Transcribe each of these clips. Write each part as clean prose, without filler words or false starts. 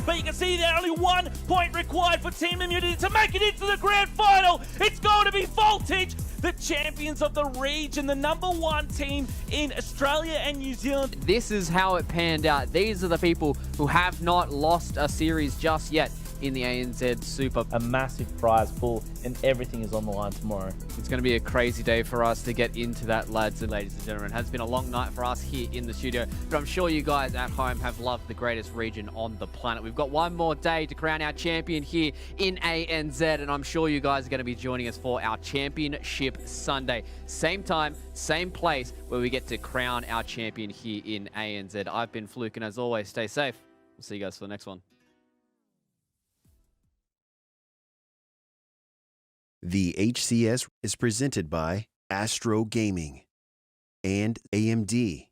but you can see there only 1 point required for Team Immunity to make it into the grand final. It's going to be Voltage, the champions of the region, the #1 team in Australia and New Zealand. This is how it panned out. These are the people who have not lost a series just yet in the ANZ Super. A massive prize pool, and everything is on the line tomorrow. It's going to be a crazy day for us to get into that, lads and ladies and gentlemen. It has been a long night for us here in the studio, but I'm sure you guys at home have loved the greatest region on the planet. We've got one more day to crown our champion here in ANZ, and I'm sure you guys are going to be joining us for our Championship Sunday. Same time, same place, where we get to crown our champion here in ANZ. I've been Fluke, and as always, stay safe. We'll see you guys for the next one. The HCS is presented by Astro Gaming and AMD.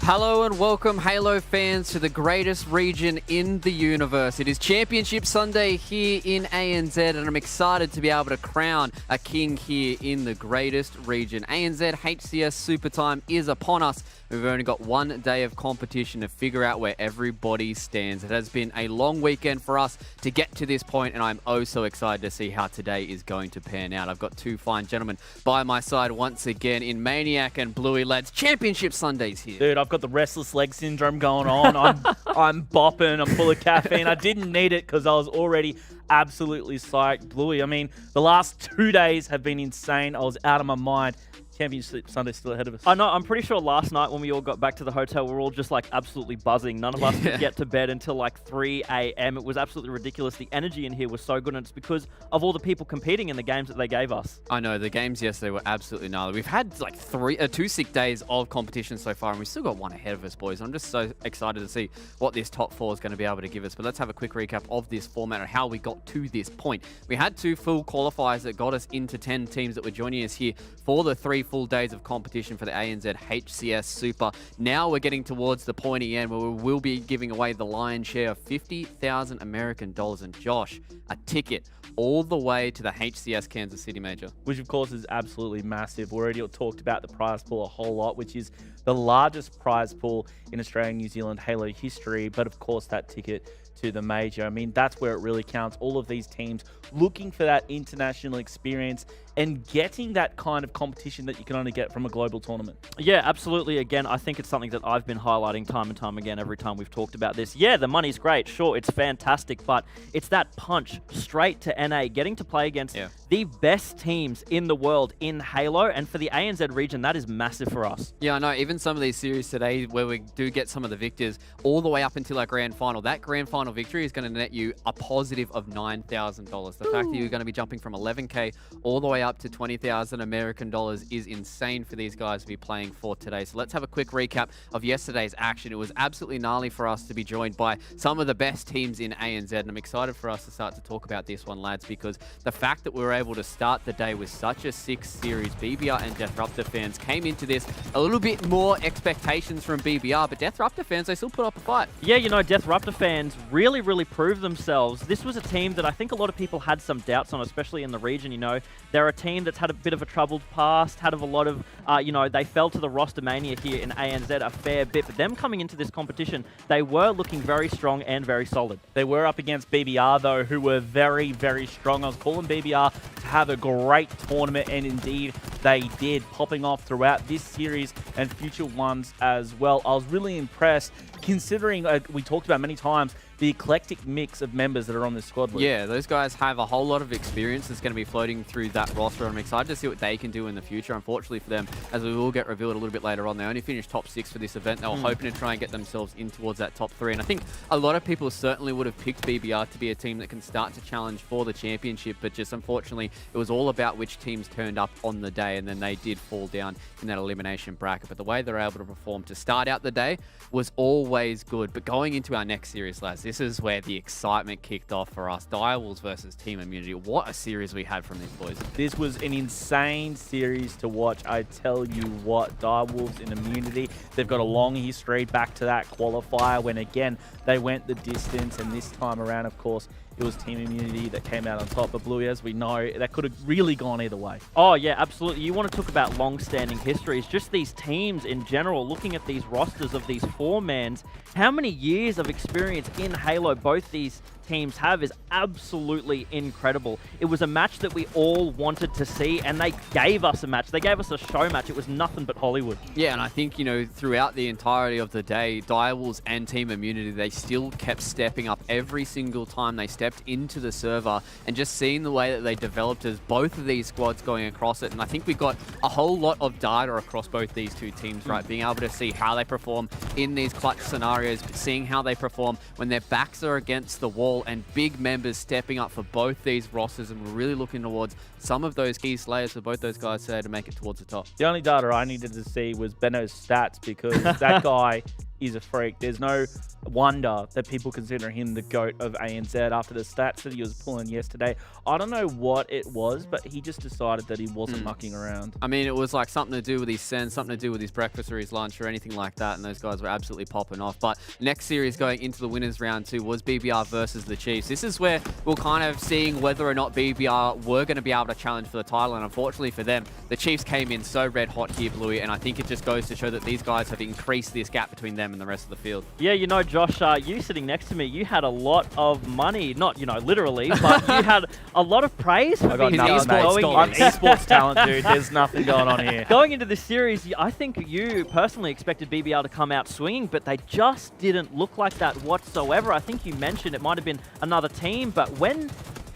Hello and welcome, Halo fans, to the greatest region in the universe. It is Championship Sunday here in ANZ, and I'm excited to be able to crown a king here in the greatest region. ANZ HCS Super Time is upon us. We've only got one day of competition to figure out where everybody stands. It has been a long weekend for us to get to this point, and I'm oh so excited to see how today is going to pan out. I've got two fine gentlemen by my side once again in Maniac and Bluey, lads. Championship Sundays here. Dude, I've got the restless leg syndrome going on. I'm bopping. I'm full of caffeine. I didn't need it because I was already absolutely psyched. Bluey, I mean, the last 2 days have been insane. I was out of my mind. Championship Sunday still ahead of us. I know. I'm pretty sure last night when we all got back to the hotel, we were all just like absolutely buzzing. None of us could get to bed until like 3 a.m. It was absolutely ridiculous. The energy in here was so good, and it's because of all the people competing in the games that they gave us. I know. The games yesterday were absolutely gnarly. We've had like 2 sick days of competition so far, and we've still got one ahead of us, boys. I'm just so excited to see what this top 4 is going to be able to give us. But let's have a quick recap of this format and how we got to this point. We had 2 full qualifiers that got us into 10 teams that were joining us here for the 3 full days of competition for the ANZ HCS Super. Now we're getting towards the pointy end where we will be giving away the lion's share of 50,000 American dollars. And Josh, a ticket all the way to the HCS Kansas City Major. Which, of course, is absolutely massive. We already talked about the prize pool a whole lot, which is the largest prize pool in Australia and New Zealand Halo history. But, of course, that ticket to the major. I mean, that's where it really counts. All of these teams looking for that international experience and getting that kind of competition that you can only get from a global tournament. Yeah, absolutely. Again, I think it's something that I've been highlighting time and time again every time we've talked about this. Yeah, the money's great. Sure, it's fantastic, but it's that punch straight to NA, getting to play against the best teams in the world in Halo, and for the ANZ region, that is massive for us. Yeah, I know. Even some of these series today where we do get some of the victors all the way up until our grand final, that grand final victory is going to net you a positive of $9,000. The fact that you're going to be jumping from 11K all the way up to 20,000 American dollars is insane for these guys to be playing for today. So let's have a quick recap of yesterday's action. It was absolutely gnarly for us to be joined by some of the best teams in ANZ, and I'm excited for us to start to talk about this one, lads, because the fact that we were able to start the day with such a 6 series, BBR and Deathruptor fans came into this a little bit more expectations from BBR, but Deathruptor fans, they still put up a fight. Yeah, you know, Deathruptor fans really proved themselves. This was a team that I think a lot of people had some doubts on, especially in the region. You know, they're a team that's had a bit of a troubled past, had a lot of, you know, they fell to the roster mania here in ANZ a fair bit, but them coming into this competition, they were looking very strong and very solid. They were up against BBR, though, who were very, very strong. I was calling BBR to have a great tournament, and indeed they did, popping off throughout this series and future ones as well. I was really impressed, considering we talked about many times the eclectic mix of members that are on this squad list. Yeah, those guys have a whole lot of experience that's going to be floating through that roster. I'm excited to see what they can do in the future. Unfortunately for them, as we will get revealed a little bit later on, they only finished top 6 for this event. They were hoping to try and get themselves in towards that top 3. And I think a lot of people certainly would have picked BBR to be a team that can start to challenge for the championship, but just unfortunately, it was all about which teams turned up on the day, and then they did fall down in that elimination bracket. But the way they're able to perform to start out the day was always good. But going into our next series, lads, this is where the excitement kicked off for us. Direwolves versus Team Immunity. What a series we had from these boys. This was an insane series to watch. I tell you what, Direwolves in Immunity, they've got a long history back to that qualifier when, again, they went the distance. And this time around, of course, it was Team Immunity that came out on top. But Bluey, as we know, that could have really gone either way. Oh, yeah, absolutely. You want to talk about long-standing histories. Just these teams in general, looking at these rosters of these four-mans, how many years of experience in Halo both these teams have is absolutely incredible. It was a match that we all wanted to see, and they gave us a match. They gave us a show match. It was nothing but Hollywood. Yeah, and I think, you know, throughout the entirety of the day, Direwolves and Team Immunity, they still kept stepping up every single time they stepped into the server, and just seeing the way that they developed as both of these squads going across it. And I think we got a whole lot of data across both these two teams, right? Being able to see how they perform in these clutch scenarios, seeing how they perform when their backs are against the wall, and big members stepping up for both these rosters, and we're really looking towards some of those key slayers for both those guys today to make it towards the top. The only data I needed to see was Benno's stats, because that guy is a freak. There's no wonder that people consider him the GOAT of ANZ after the stats that he was pulling yesterday. I don't know what it was, but he just decided that he wasn't mucking around. I mean, it was like something to do with his send, something to do with his breakfast or his lunch or anything like that, and those guys were absolutely popping off. But next series going into the winners round 2 was BBR versus the Chiefs. This is where we're kind of seeing whether or not BBR were going to be able to challenge for the title, and unfortunately for them, the Chiefs came in so red hot here, Bluey, and I think it just goes to show that these guys have increased this gap between them and the rest of the field. Yeah, you know, Josh, you sitting next to me, you had a lot of money, not, you know, literally, but you had a lot of praise for I got BBR nothing, mate. I'm esports talent, dude. There's nothing going on here. Going into this series, I think you personally expected BBR to come out swinging, but they just didn't look like that whatsoever. I think you mentioned it might have been another team, but when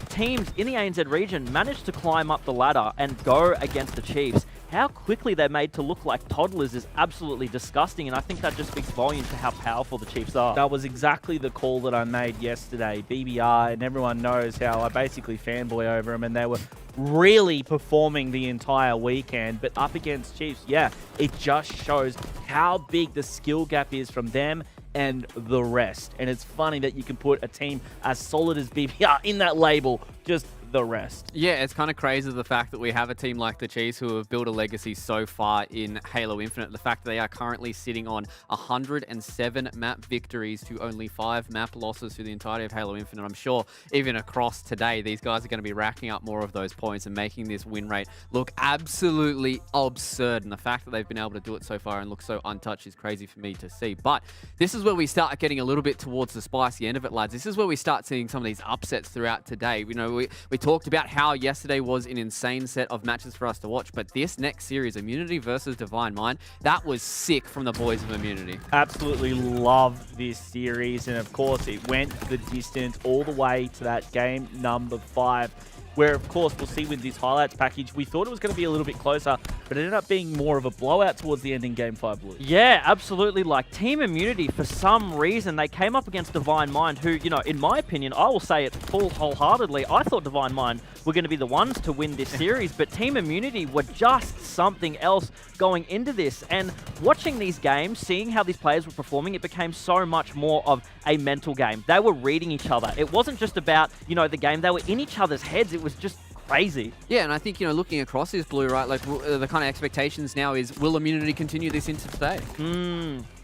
teams in the ANZ region managed to climb up the ladder and go against the Chiefs, how quickly they're made to look like toddlers is absolutely disgusting, and I think that just speaks volumes to how powerful the Chiefs are. That was exactly the call that I made yesterday. BBR, and everyone knows how I basically fanboy over them, and they were really performing the entire weekend. But up against Chiefs, yeah, it just shows how big the skill gap is from them and the rest. And it's funny that you can put a team as solid as BBR in that label, just the rest. Yeah, it's kind of crazy the fact that we have a team like the Chiefs who have built a legacy so far in Halo Infinite. The fact that they are currently sitting on 107 map victories to only 5 map losses through the entirety of Halo Infinite. I'm sure even across today, these guys are going to be racking up more of those points and making this win rate look absolutely absurd. And the fact that they've been able to do it so far and look so untouched is crazy for me to see. But this is where we start getting a little bit towards the spicy end of it, lads. This is where we start seeing some of these upsets throughout today. You know, we talked about how yesterday was an insane set of matches for us to watch, but this next series, Immunity versus Divine Mind, that was sick from the boys of Immunity. Absolutely love this series, and of course it went the distance all the way to that game number 5, where of course we'll see with this highlights package, we thought it was going to be a little bit closer, but it ended up being more of a blowout towards the end in game 5, Blue. Yeah, absolutely. Like Team Immunity, for some reason, they came up against Divine Mind, who, you know, in my opinion, I will say it full wholeheartedly, I thought Divine Mind were going to be the ones to win this series, but Team Immunity were just something else going into this. And watching these games, seeing how these players were performing, it became so much more of a mental game. They were reading each other. It wasn't just about, you know, the game. They were in each other's heads. It was just crazy. Yeah, and I think, you know, looking across this, Blue, right, like the kind of expectations now is, will Immunity continue this into today?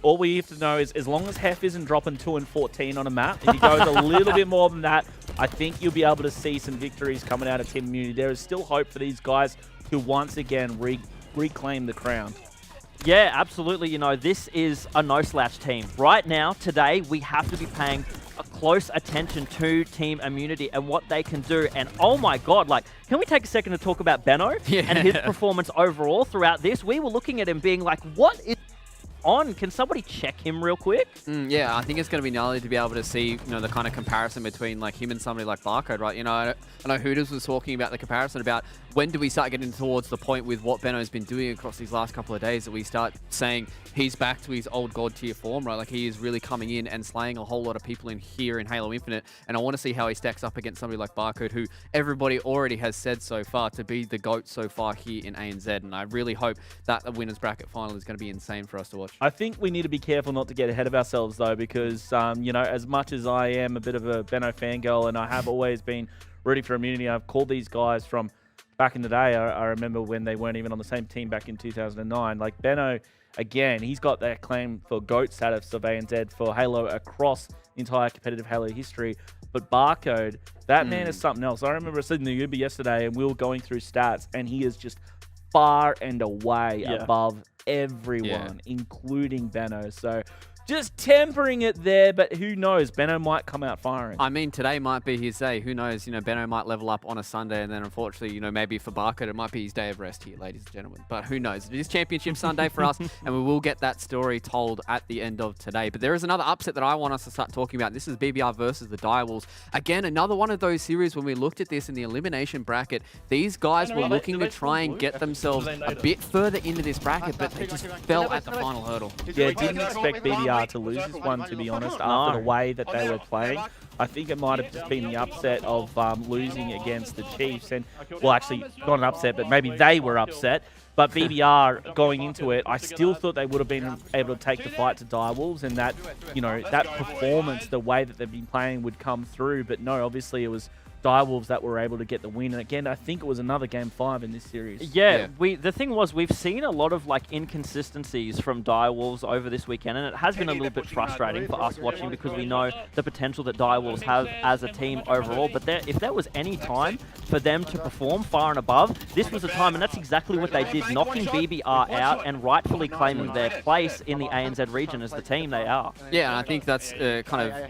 All we have to know is, as long as Hef isn't dropping 2 and 14 on a map, if he goes a little bit more than that, I think you'll be able to see some victories coming out of Team Immunity. There is still hope for these guys to once again reclaim the crown. Yeah, absolutely. You know, this is a no-slouch team. Right now, today, we have to be paying a close attention to Team Immunity and what they can do. And oh my God, like, can we take a second to talk about Benno and his performance overall throughout this? We were looking at him being like, what is on? Can somebody check him real quick? Yeah, I think it's going to be gnarly to be able to see, you know, the kind of comparison between like him and somebody like Barcode, right? You know, I know Hooters was talking about the comparison about when do we start getting towards the point with what Benno's been doing across these last couple of days that we start saying he's back to his old god tier form, right? Like he is really coming in and slaying a whole lot of people in here in Halo Infinite. And I want to see how he stacks up against somebody like Barcode, who everybody already has said so far to be the GOAT so far here in ANZ. And I really hope that the winners bracket final is going to be insane for us to watch. I think we need to be careful not to get ahead of ourselves though, because you know, as much as I am a bit of a Benno fangirl and I have always been rooting for Immunity, I've called these guys from back in the day. I remember when they weren't even on the same team back in 2009. Like Benno, again, he's got that claim for GOAT status of ANZ for Halo across the entire competitive Halo history. But Barcode, that man is something else. I remember sitting in the Uber yesterday and we were going through stats and he is just far and away above everyone, including Benno. So just tempering it there, but who knows? Benno might come out firing. I mean, today might be his day. Who knows? You know, Benno might level up on a Sunday, and then unfortunately, you know, maybe for Barcode, it might be his day of rest here, ladies and gentlemen. But who knows? It is Championship Sunday for us, and we will get that story told at the end of today. But there is another upset that I want us to start talking about. This is BBR versus the Direwolves. Again, another one of those series when we looked at this in the elimination bracket, these guys were looking to try and get themselves a bit further into this bracket, but they just fell at the final hurdle. Yeah, didn't expect BBR to lose this one, to be honest, after the way that they were playing. I think it might have just been the upset of losing against the Chiefs. And, well, actually, not an upset, but maybe they were upset. But BBR, going into it, I still thought they would have been able to take the fight to Direwolves, and that, you know, that performance, the way that they've been playing would come through. But no, obviously it was Direwolves that were able to get the win. And again, I think it was another Game 5 in this series. Yeah. The thing was, we've seen a lot of like inconsistencies from Direwolves over this weekend, and it has been a little bit frustrating for us watching because we know the potential that Direwolves have as a team overall. But if there was any time for them to perform far and above, this was the time, and that's exactly what they did, knocking BBR out and rightfully claiming their place in the ANZ region as the team they are. Yeah, and I think that's kind of,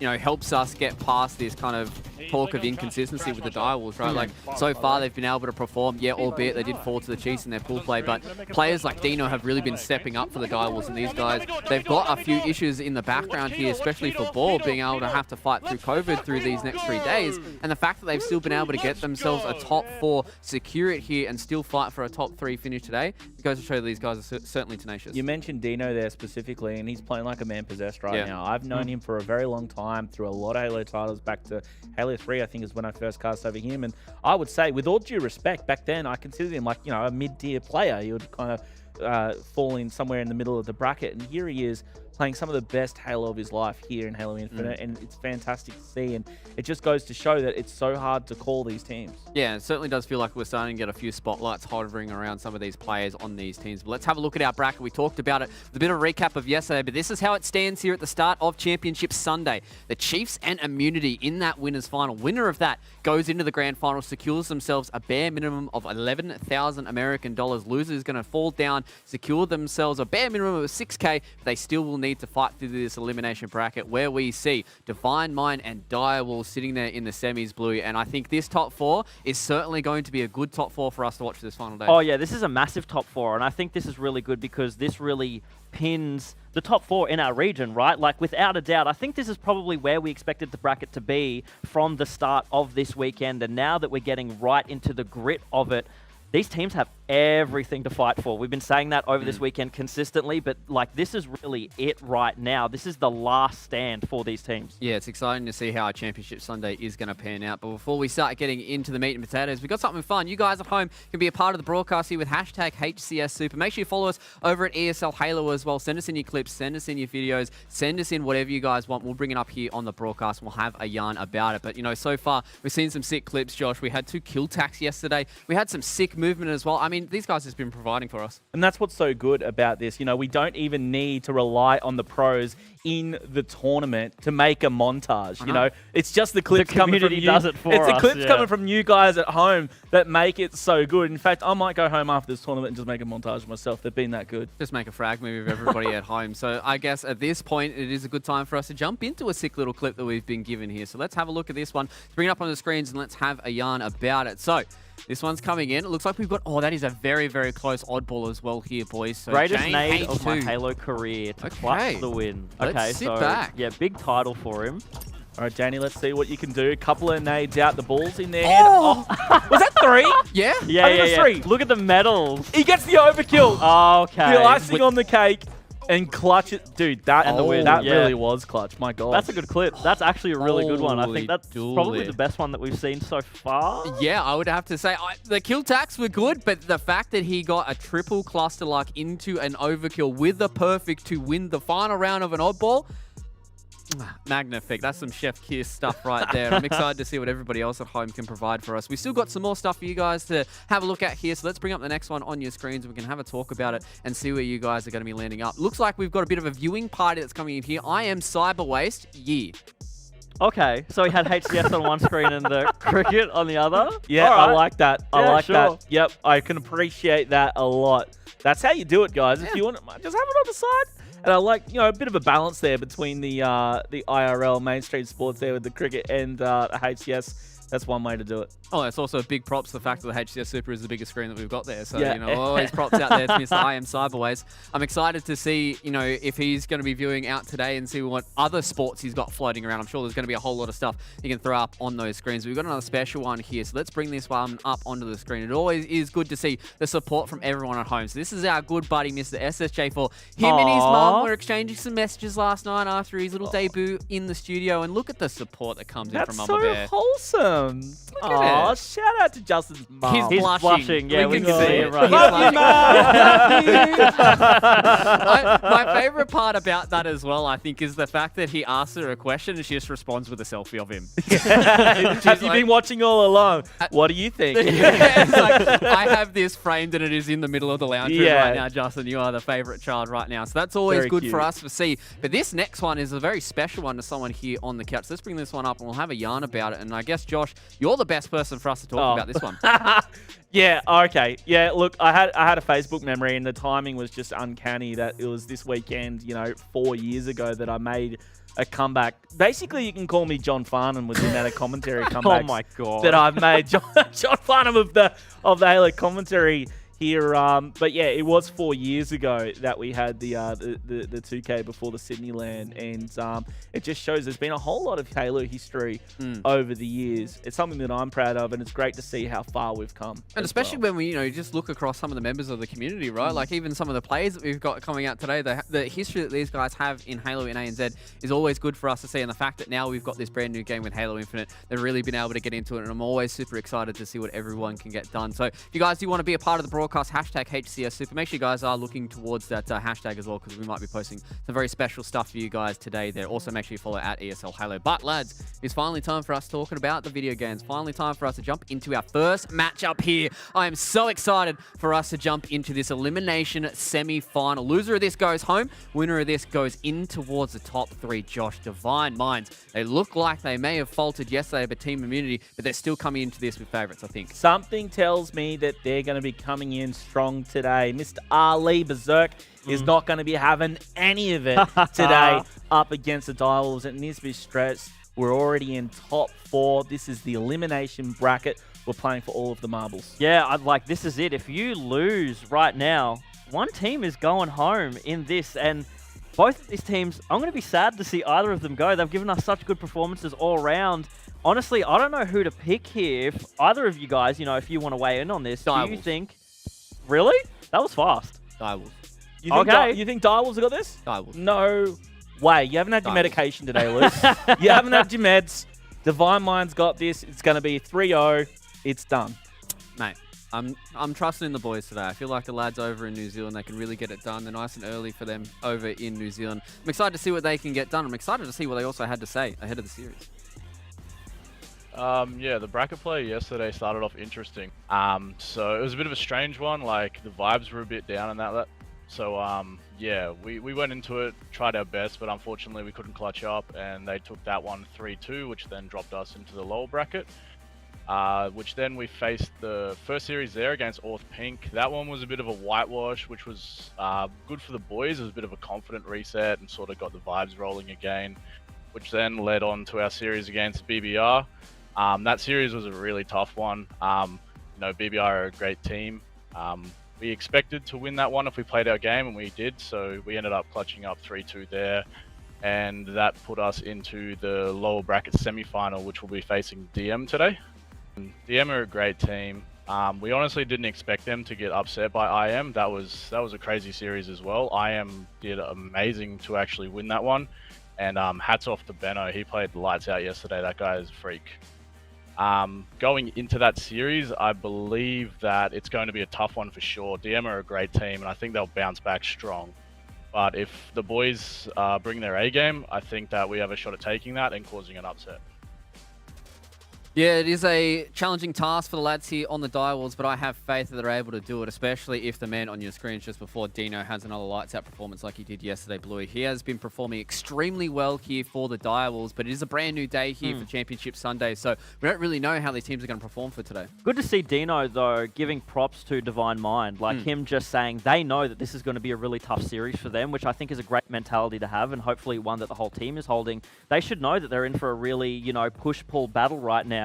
you know, helps us get past this kind of talk of inconsistency with the Direwolves, right? Like, so far they've been able to perform, yeah, albeit they did fall to the Chiefs in their pool play, but players like Dino have really been stepping up for the Direwolves, and these guys, they've got a few issues in the background here, especially for Ball being able to have to fight through COVID through these next 3 days, and the fact that they've still been able to get themselves a top 4, secure it here, and still fight for a top 3 finish today, it goes to show that these guys are certainly tenacious. You mentioned Dino there specifically, and he's playing like a man possessed right now. I've known him for a very long time, through a lot of Halo titles, back to Halo 3, I think is when I first cast over him. And I would say, with all due respect, back then I considered him like, you know, a mid-tier player. He would kind of fall in somewhere in the middle of the bracket. And here he is playing some of the best Halo of his life here in Halo Infinite, and it's fantastic to see. And it just goes to show that it's so hard to call these teams. Yeah, it certainly does feel like we're starting to get a few spotlights hovering around some of these players on these teams. But let's have a look at our bracket. We talked about it with a bit of a recap of yesterday, but this is how it stands here at the start of Championship Sunday. The Chiefs and Immunity in that winners final. Winner of that goes into the grand final, secures themselves a bare minimum of 11,000 American dollars. Loser is going to fall down, secure themselves a bare minimum of 6K. But they still will need to fight through this elimination bracket, where we see Divine Mind and Direwolves sitting there in the semis, Blue. And I think this top 4 is certainly going to be a good top 4 for us to watch this final day. Oh yeah, this is a massive top 4, and I think this is really good because this really pins the top 4 in our region, right? Like, without a doubt, I think this is probably where we expected the bracket to be from the start of this weekend, and now that we're getting right into the grit of it, these teams have everything to fight for. We've been saying that over this weekend consistently, but like, this is really it right now. This is the last stand for these teams. Yeah, it's exciting to see how our Championship Sunday is going to pan out. But before we start getting into the meat and potatoes, we've got something fun. You guys at home can be a part of the broadcast here with hashtag HCS Super. Make sure you follow us over at ESL Halo as well. Send us in your clips, send us in your videos, send us in whatever you guys want. We'll bring it up here on the broadcast and we'll have a yarn about it. But, you know, so far we've seen some sick clips, Josh. We had 2 kill tacks yesterday. We had some sick movement as well. I mean, these guys have been providing for us. And that's what's so good about this. You know, we don't even need to rely on the pros in the tournament to make a montage. You know, it's just the clips coming from you. Does it for it's us, the clips coming from you guys at home that make it so good. In fact, I might go home after this tournament and just make a montage of myself. They've been that good. Just make a frag movie of everybody at home. So I guess at this point, it is a good time for us to jump into a sick little clip that we've been given here. So let's have a look at this one. Let's bring it up on the screens and let's have a yarn about it. So this one's coming in. It looks like we've got... Oh, that is a very, very close oddball as well here, boys. So greatest Jane nade of my H2. Halo career to clutch the win. Let's sit back. Yeah, big title for him. All right, Danny, let's see what you can do. A couple of nades out, the ball's in there. Oh! Was that 3? Yeah? Yeah, I think it was 3. Look at the medals. He gets the overkill. Okay. The icing on the cake and clutch it. Dude, that, And the win, that yeah. really was clutch. My God. That's a good clip. That's actually a really good one. I Holy think that's probably the best one that we've seen so far. Yeah, I would have to say the kill tacks were good, but the fact that he got a triple cluster luck into an overkill with a perfect to win the final round of an oddball, magnific. That's some Chef Kiss stuff right there. I'm excited to see what everybody else at home can provide for us. We still got some more stuff for you guys to have a look at here, so let's bring up the next one on your screens. We can have a talk about it and see where you guys are going to be landing up. Looks like we've got a bit of a viewing party that's coming in here. I am Cyber Waste. Yeah. Okay, so we had HCS on one screen and the cricket on the other. Yeah, All right. I like that. I Yeah, like sure. that. Yep, I can appreciate that a lot. That's how you do it, guys. If you want, just have it on the side. And I like, a bit of a balance there between the IRL mainstream sports there with the cricket and the HCS. That's one way to do it. Oh, it's also a big props to the fact that the HCS Super is the biggest screen that we've got there. So, Yeah. always props out there to Mr. I Am Cyberways. I'm excited to see, if he's going to be viewing out today and see what other sports he's got floating around. I'm sure there's going to be a whole lot of stuff you can throw up on those screens. We've got another special one here, so let's bring this one up onto the screen. It always is good to see the support from everyone at home. So this is our good buddy, Mr. SSJ4. Him and his mum were exchanging some messages last night after his little debut in the studio, and look at the support that comes in from Mama Bear. That's so wholesome. Look at it. Shout out to Justin's mum. He's He's blushing. blushing. Yeah, we can can see it. it right He's here. blushing. My favorite part about that as well, I think, is the fact that he asks her a question and she just responds with a selfie of him. Have you been watching all along? What do you think? Yeah, it's like, I have this framed and it is in the middle of the lounge room Yeah. right now, Justin. You are the favorite child right now. So that's always Very good cute. for us to see. But this next one is a very special one to someone here on the couch. Let's bring this one up and we'll have a yarn about it. And I guess, Josh, you're the best person for us to talk about this one. Yeah, okay. Yeah, look, I had a Facebook memory and the timing was just uncanny that it was this weekend, 4 years ago that I made a comeback. Basically, you can call me John Farnham with the amount of commentary comebacks Oh my God. that I've made. John Farnham of the Halo commentary here. But yeah, it was 4 years ago that we had the 2K before the Sydney land, and it just shows there's been a whole lot of Halo history over the years. It's something that I'm proud of, and it's great to see how far we've come. And especially when we, just look across some of the members of the community, right? Like even some of the players that we've got coming out today, the history that these guys have in Halo in ANZ is always good for us to see. And the fact that now we've got this brand new game with Halo Infinite, they've really been able to get into it. And I'm always super excited to see what everyone can get done. So if you guys do want to be a part of the broadcast, hashtag HCS Super, make sure you guys are looking towards that hashtag as well, because we might be posting some very special stuff for you guys today there. Also, make sure you follow at ESL Halo. But lads, it's finally time for us talking about the video games. Finally time for us to jump into our first matchup here. I am so excited for us to jump into this elimination semi-final. Loser of this goes home. Winner of this goes in towards the top 3. Josh, Divine Minds. They look like they may have faltered yesterday but team immunity, but they're still coming into this with favourites, I think. Something tells me that they're going to be coming in strong today. Mr. Ali Berserk is not going to be having any of it today up against the Direwolves. It needs to be stressed. We're already in top 4. This is the elimination bracket. We're playing for all of the marbles. Yeah, this is it. If you lose right now, one team is going home in this, and both of these teams, I'm going to be sad to see either of them go. They've given us such good performances all around. Honestly, I don't know who to pick here. If either of you guys, if you want to weigh in on this, do you think... Really? That was fast. Direwolves. You think Okay. you think Direwolves have got this? Direwolves. No way. You haven't had your Direwolves. medication today, Lewis. You haven't had your meds. Divine Mind's got this. It's going to be 3-0. It's done. Mate, I'm trusting in the boys today. I feel like the lads over in New Zealand, they can really get it done. They're nice and early for them over in New Zealand. I'm excited to see what they can get done. I'm excited to see what they also had to say ahead of the series. Yeah, the bracket play yesterday started off interesting. So it was a bit of a strange one. Like the vibes were a bit down and that. So yeah, we went into it, tried our best, but unfortunately we couldn't clutch up, and they took that one 3-2, which then dropped us into the lower bracket. Which then we faced the first series there against Orth Pink. That one was a bit of a whitewash, which was good for the boys. It was a bit of a confident reset and sort of got the vibes rolling again, which then led on to our series against BBR. That series was a really tough one. BBR are a great team. We expected to win that one if we played our game, and we did. So we ended up clutching up 3-2 there. and that put us into the lower bracket semi-final, which will be facing DM today. DM are a great team. We honestly didn't expect them to get upset by IM. That was a crazy series as well. IM did amazing to actually win that one, and hats off to Benno. He played lights out yesterday. That guy is a freak. Going into that series, I believe that it's going to be a tough one for sure. DM are a great team, and I think they'll bounce back strong. But if the boys bring their A game, I think that we have a shot at taking that and causing an upset. Yeah, it is a challenging task for the lads here on the Direwolves, but I have faith that they're able to do it, especially if the man on your screens just before, Dino, has another lights-out performance like he did yesterday, Bluey. He has been performing extremely well here for the Direwolves, but it is a brand new day here for Championship Sunday, so we don't really know how these teams are going to perform for today. Good to see Dino, though, giving props to Divine Mind. Like him just saying they know that this is going to be a really tough series for them, which I think is a great mentality to have, and hopefully one that the whole team is holding. They should know that they're in for a really, you know, push-pull battle right now.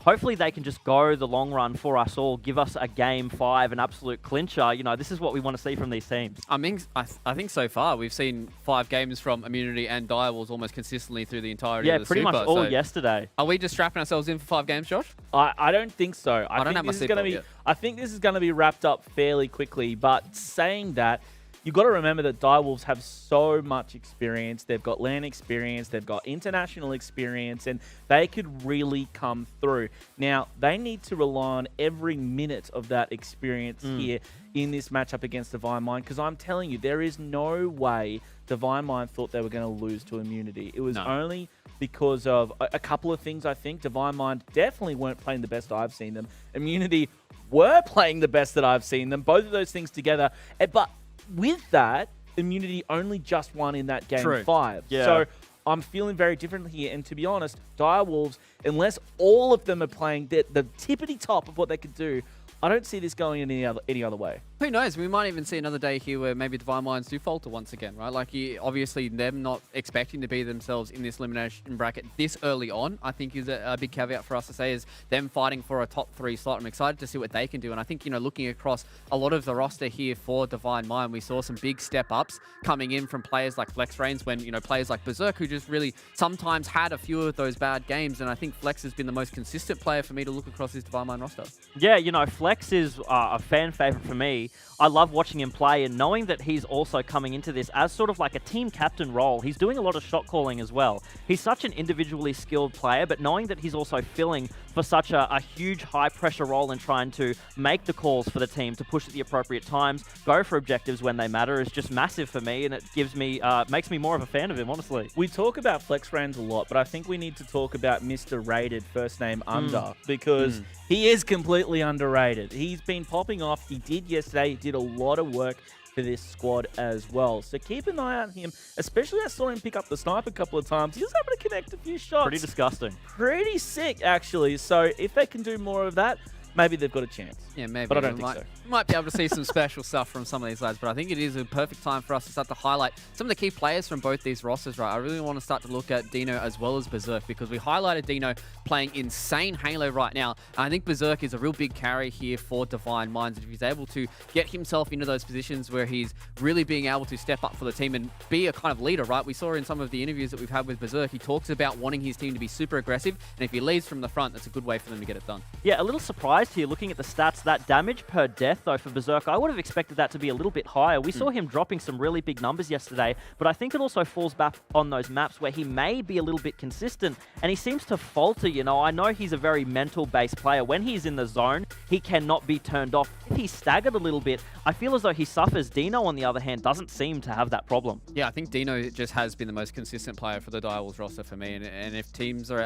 Hopefully they can just go the long run for us all, give us a game 5, an absolute clincher. You know, this is what we want to see from these teams. I mean, I think so far we've seen 5 games from Immunity and Direwolves almost consistently through the entirety of the pretty Super. much all So yesterday. are we just strapping ourselves in for 5 games, Josh? I don't think so. I don't have my seatbelt yet. I think this is going to be wrapped up fairly quickly. But saying that, you've got to remember that Direwolves have so much experience. They've got LAN experience, they've got international experience, and they could really come through. Now, they need to rely on every minute of that experience here in this matchup against Divine Mind, because I'm telling you, there is no way Divine Mind thought they were going to lose to Immunity. It was only because of a couple of things, I think. Divine Mind definitely weren't playing the best I've seen them. Immunity were playing the best that I've seen them. Both of those things together. But with that, Immunity only just won in that game 5. Yeah. So I'm feeling very differently here. And to be honest, Direwolves, unless all of them are playing the tippity top of what they could do, I don't see this going any other way. Who knows? We might even see another day here where maybe Divine Minds do falter once again, right? Like, obviously, them not expecting to be themselves in this elimination bracket this early on, I think is a big caveat for us to say, is them fighting for a top 3 slot. I'm excited to see what they can do. And I think, you know, looking across a lot of the roster here for Divine Mind, we saw some big step-ups coming in from players like Flex Reigns, when, you know, players like Bazaar, who just really sometimes had a few of those bad games. And I think Flex has been the most consistent player for me to look across this Divine Mind roster. Yeah, you know, Flex is a fan favorite for me. I love watching him play, and knowing that he's also coming into this as sort of like a team captain role. He's doing a lot of shot calling as well. He's such an individually skilled player, but knowing that he's also filling for such a huge high pressure role in trying to make the calls for the team, to push at the appropriate times, go for objectives when they matter, is just massive for me, and it gives me makes me more of a fan of him, honestly. We talk about Flex Reigns a lot, but I think we need to talk about Mr. Rated, first name Under, because he is completely underrated. He's been popping off. He did yesterday. He did a lot of work for this squad as well. So keep an eye on him, especially I saw him pick up the sniper a couple of times. He was able to connect a few shots. Pretty disgusting. Pretty sick, actually. So if they can do more of that, maybe they've got a chance. Yeah, maybe. But I don't think so. Might be able to see some special stuff from some of these lads, but I think it is a perfect time for us to start to highlight some of the key players from both these rosters, right? I really want to start to look at Dino as well as Berserk, because we highlighted Dino playing insane Halo right now, and I think Berserk is a real big carry here for Divine Minds. If he's able to get himself into those positions where he's really being able to step up for the team and be a kind of leader, right? We saw in some of the interviews that we've had with Berserk, he talks about wanting his team to be super aggressive, and if he leads from the front, that's a good way for them to get it done. Yeah, a little surprised here looking at the stats. That damage per death, though, for Berserk, I would have expected that to be a little bit higher. We saw him dropping some really big numbers yesterday, but I think it also falls back on those maps where he may be a little bit consistent, and he seems to falter, you know. I know he's a very mental-based player. When he's in the zone, he cannot be turned off. If he's staggered a little bit, I feel as though he suffers. Dino, on the other hand, doesn't seem to have that problem. Yeah, I think Dino just has been the most consistent player for the Direwolves roster for me, and if teams are,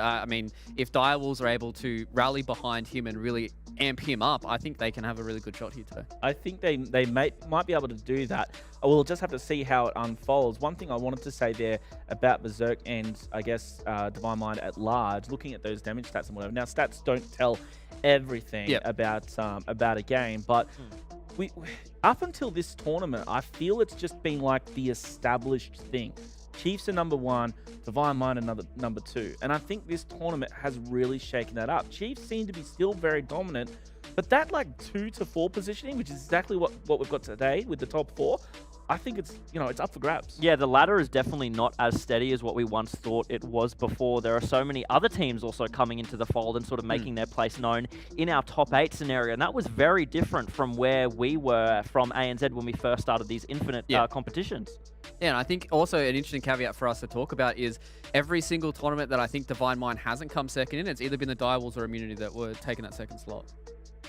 if Direwolves are able to rally behind him and really amp him up, I think they can have a really good shot here today. I think they might be able to do that. We'll just have to see how it unfolds. One thing I wanted to say there about Berserk and I guess Divine Mind at large, looking at those damage stats and whatever. Now, stats don't tell everything about a game, but we up until this tournament, I feel it's just been like the established thing. Chiefs are number 1, Divine Mind are number 2. And I think this tournament has really shaken that up. Chiefs seem to be still very dominant, but that like 2 to 4 positioning, which is exactly what we've got today with the top 4, I think it's, it's up for grabs. Yeah, the ladder is definitely not as steady as what we once thought it was before. There are so many other teams also coming into the fold and sort of making their place known in our top 8 scenario. And that was very different from where we were from ANZ when we first started these infinite competitions. Yeah, and I think also an interesting caveat for us to talk about is every single tournament that I think Divine Mind hasn't come second in, it's either been the Direwolves or Immunity that were taking that second slot.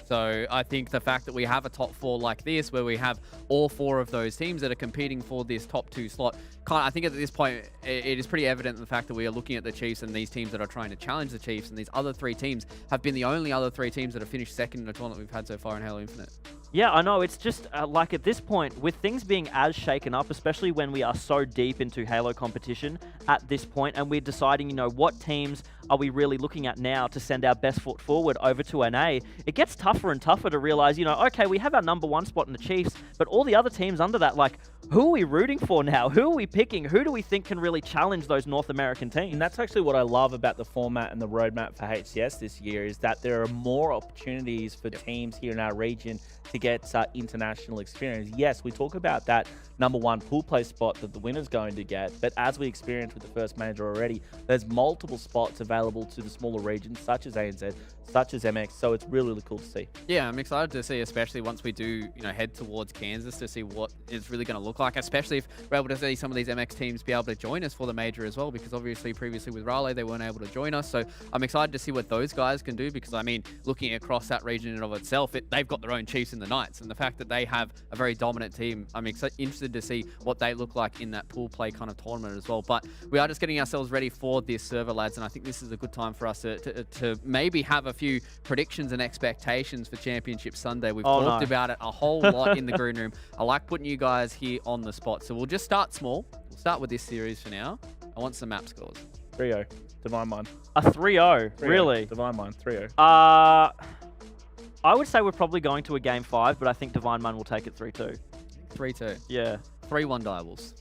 So I think the fact that we have a top 4 like this, where we have all 4 of those teams that are competing for this top 2 slot, I think at this point, it is pretty evident the fact that we are looking at the Chiefs and these teams that are trying to challenge the Chiefs, and these other 3 teams have been the only other 3 teams that have finished second in a tournament we've had so far in Halo Infinite. Yeah, I know. It's just like at this point, with things being as shaken up, especially when we are so deep into Halo competition at this point, and we're deciding, what teams are we really looking at now to send our best foot forward over to NA, it gets tougher and tougher to realize, okay, we have our #1 spot in the Chiefs, but all the other teams under that, like, who are we rooting for now? Who are we picking? Who do we think can really challenge those North American teams? And that's actually what I love about the format and the roadmap for HCS this year, is that there are more opportunities for teams here in our region to get international experience. Yes, we talk about that #1 pool play spot that the winner's going to get, but as we experienced with the first major already, there's multiple spots available to the smaller regions, such as ANZ, such as MX, so it's really, really cool to see. Yeah, I'm excited to see, especially once we do, head towards Kansas, to see what it's really going to look like, especially if we're able to see some of these MX teams be able to join us for the major as well, because obviously previously with Raleigh, they weren't able to join us, so I'm excited to see what those guys can do, because, I mean, looking across that region in and of itself, they've got their own Chiefs and the Knights, and the fact that they have a very dominant team, I'm interested to see what they look like in that pool play kind of tournament as well. But we are just getting ourselves ready for this server, lads, and I think this is a good time for us to maybe have a few predictions and expectations for Championship Sunday. We've talked about it a whole lot in the green room. I like putting you guys here on the spot. So we'll just start small. We'll start with this series for now. I want some map scores. 3-0, Divine Mind. A 3-0, really? Divine Mind, 3-0. I would say we're probably going to a game 5, but I think Divine Mind will take it 3-2. 3-2. Yeah. 3-1 Direwolves.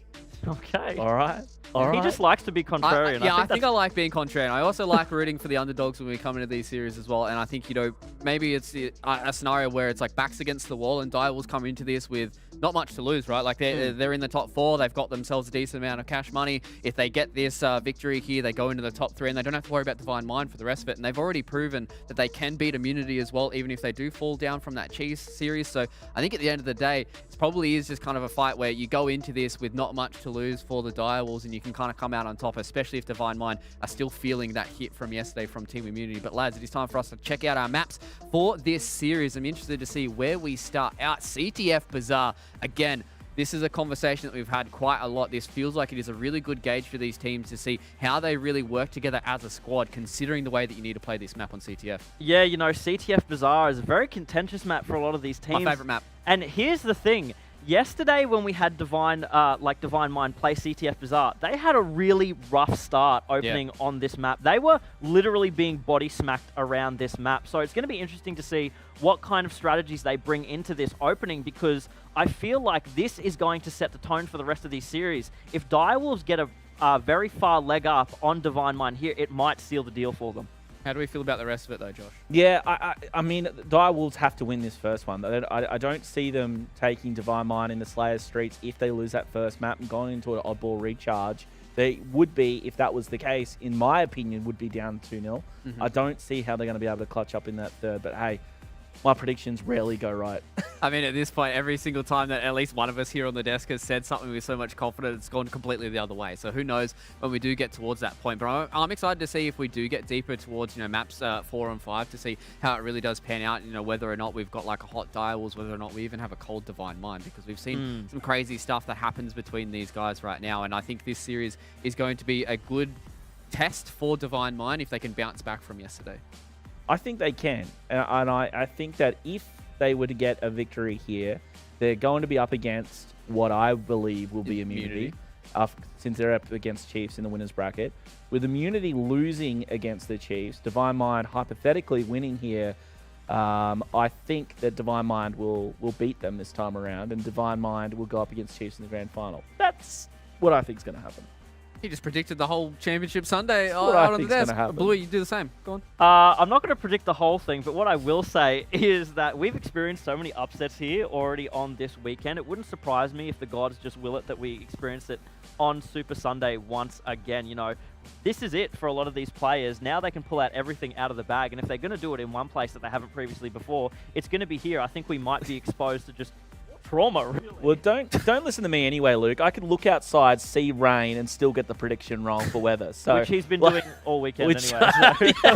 Okay. All right. He just likes to be contrarian. I think I like being contrarian. I also like rooting for the underdogs when we come into these series as well. And I think, maybe it's a scenario where it's like backs against the wall and Direwolves come into this with not much to lose, right? Like they're in the top 4. They've got themselves a decent amount of cash money. If they get this victory here, they go into the top 3 and they don't have to worry about Divine Mind for the rest of it. And they've already proven that they can beat Immunity as well, even if they do fall down from that Chiefs series. So I think at the end of the day, it probably is just kind of a fight where you go into this with not much to lose for the Direwolves and you can kind of come out on top, especially if Divine Mind are still feeling that hit from yesterday from Team Immunity. But lads, it is time for us to check out our maps for this series. I'm interested to see where we start out. CTF Bazaar. Again, this is a conversation that we've had quite a lot. This feels like it is a really good gauge for these teams to see how they really work together as a squad, considering the way that you need to play this map on CTF. Yeah, CTF Bazaar is a very contentious map for a lot of these teams. My favorite map. And here's the thing. Yesterday, when we had Divine Mind play CTF Bazaar, they had a really rough start opening on this map. They were literally being body smacked around this map. So it's going to be interesting to see what kind of strategies they bring into this opening, because I feel like this is going to set the tone for the rest of these series. If Direwolves get a very far leg up on Divine Mind here, it might seal the deal for them. How do we feel about the rest of it, though, Josh? Yeah, I mean, Direwolves have to win this first one. I don't see them taking Divine Mind in the Slayers Streets if they lose that first map and going into an oddball recharge. They would be, if that was the case, in my opinion, would be down 2-0. I don't see how they're going to be able to clutch up in that third, but hey, my predictions rarely go right. I mean, at this point, every single time that at least one of us here on the desk has said something with so much confidence, it's gone completely the other way. So who knows when we do get towards that point. But I'm excited to see if we do get deeper towards, maps 4 and 5 to see how it really does pan out, whether or not we've got like a hot Direwolves, whether or not we even have a cold Divine Mind, because we've seen some crazy stuff that happens between these guys right now. And I think this series is going to be a good test for Divine Mind if they can bounce back from yesterday. I think they can. And I think that if they were to get a victory here, they're going to be up against what I believe will be Immunity, since they're up against Chiefs in the winners bracket. With Immunity losing against the Chiefs, Divine Mind hypothetically winning here, I think that Divine Mind will beat them this time around, and Divine Mind will go up against Chiefs in the grand final. That's what I think is going to happen. He just predicted the whole championship Sunday what I out on the think's gonna desk. happen. Blue, you do the same. Go on. I'm not going to predict the whole thing, but what I will say is that we've experienced so many upsets here already on this weekend. It wouldn't surprise me if the gods just will it that we experience it on Super Sunday once again. You know, this is it for a lot of these players. Now they can pull out everything out of the bag, and if they're going to do it in one place that they haven't previously before, it's going to be here. I think we might be exposed to just trauma, really. Well, don't listen to me anyway, Luke. I can look outside, see rain, and still get the prediction wrong for weather. So Which he's been doing all weekend which- anyway. So.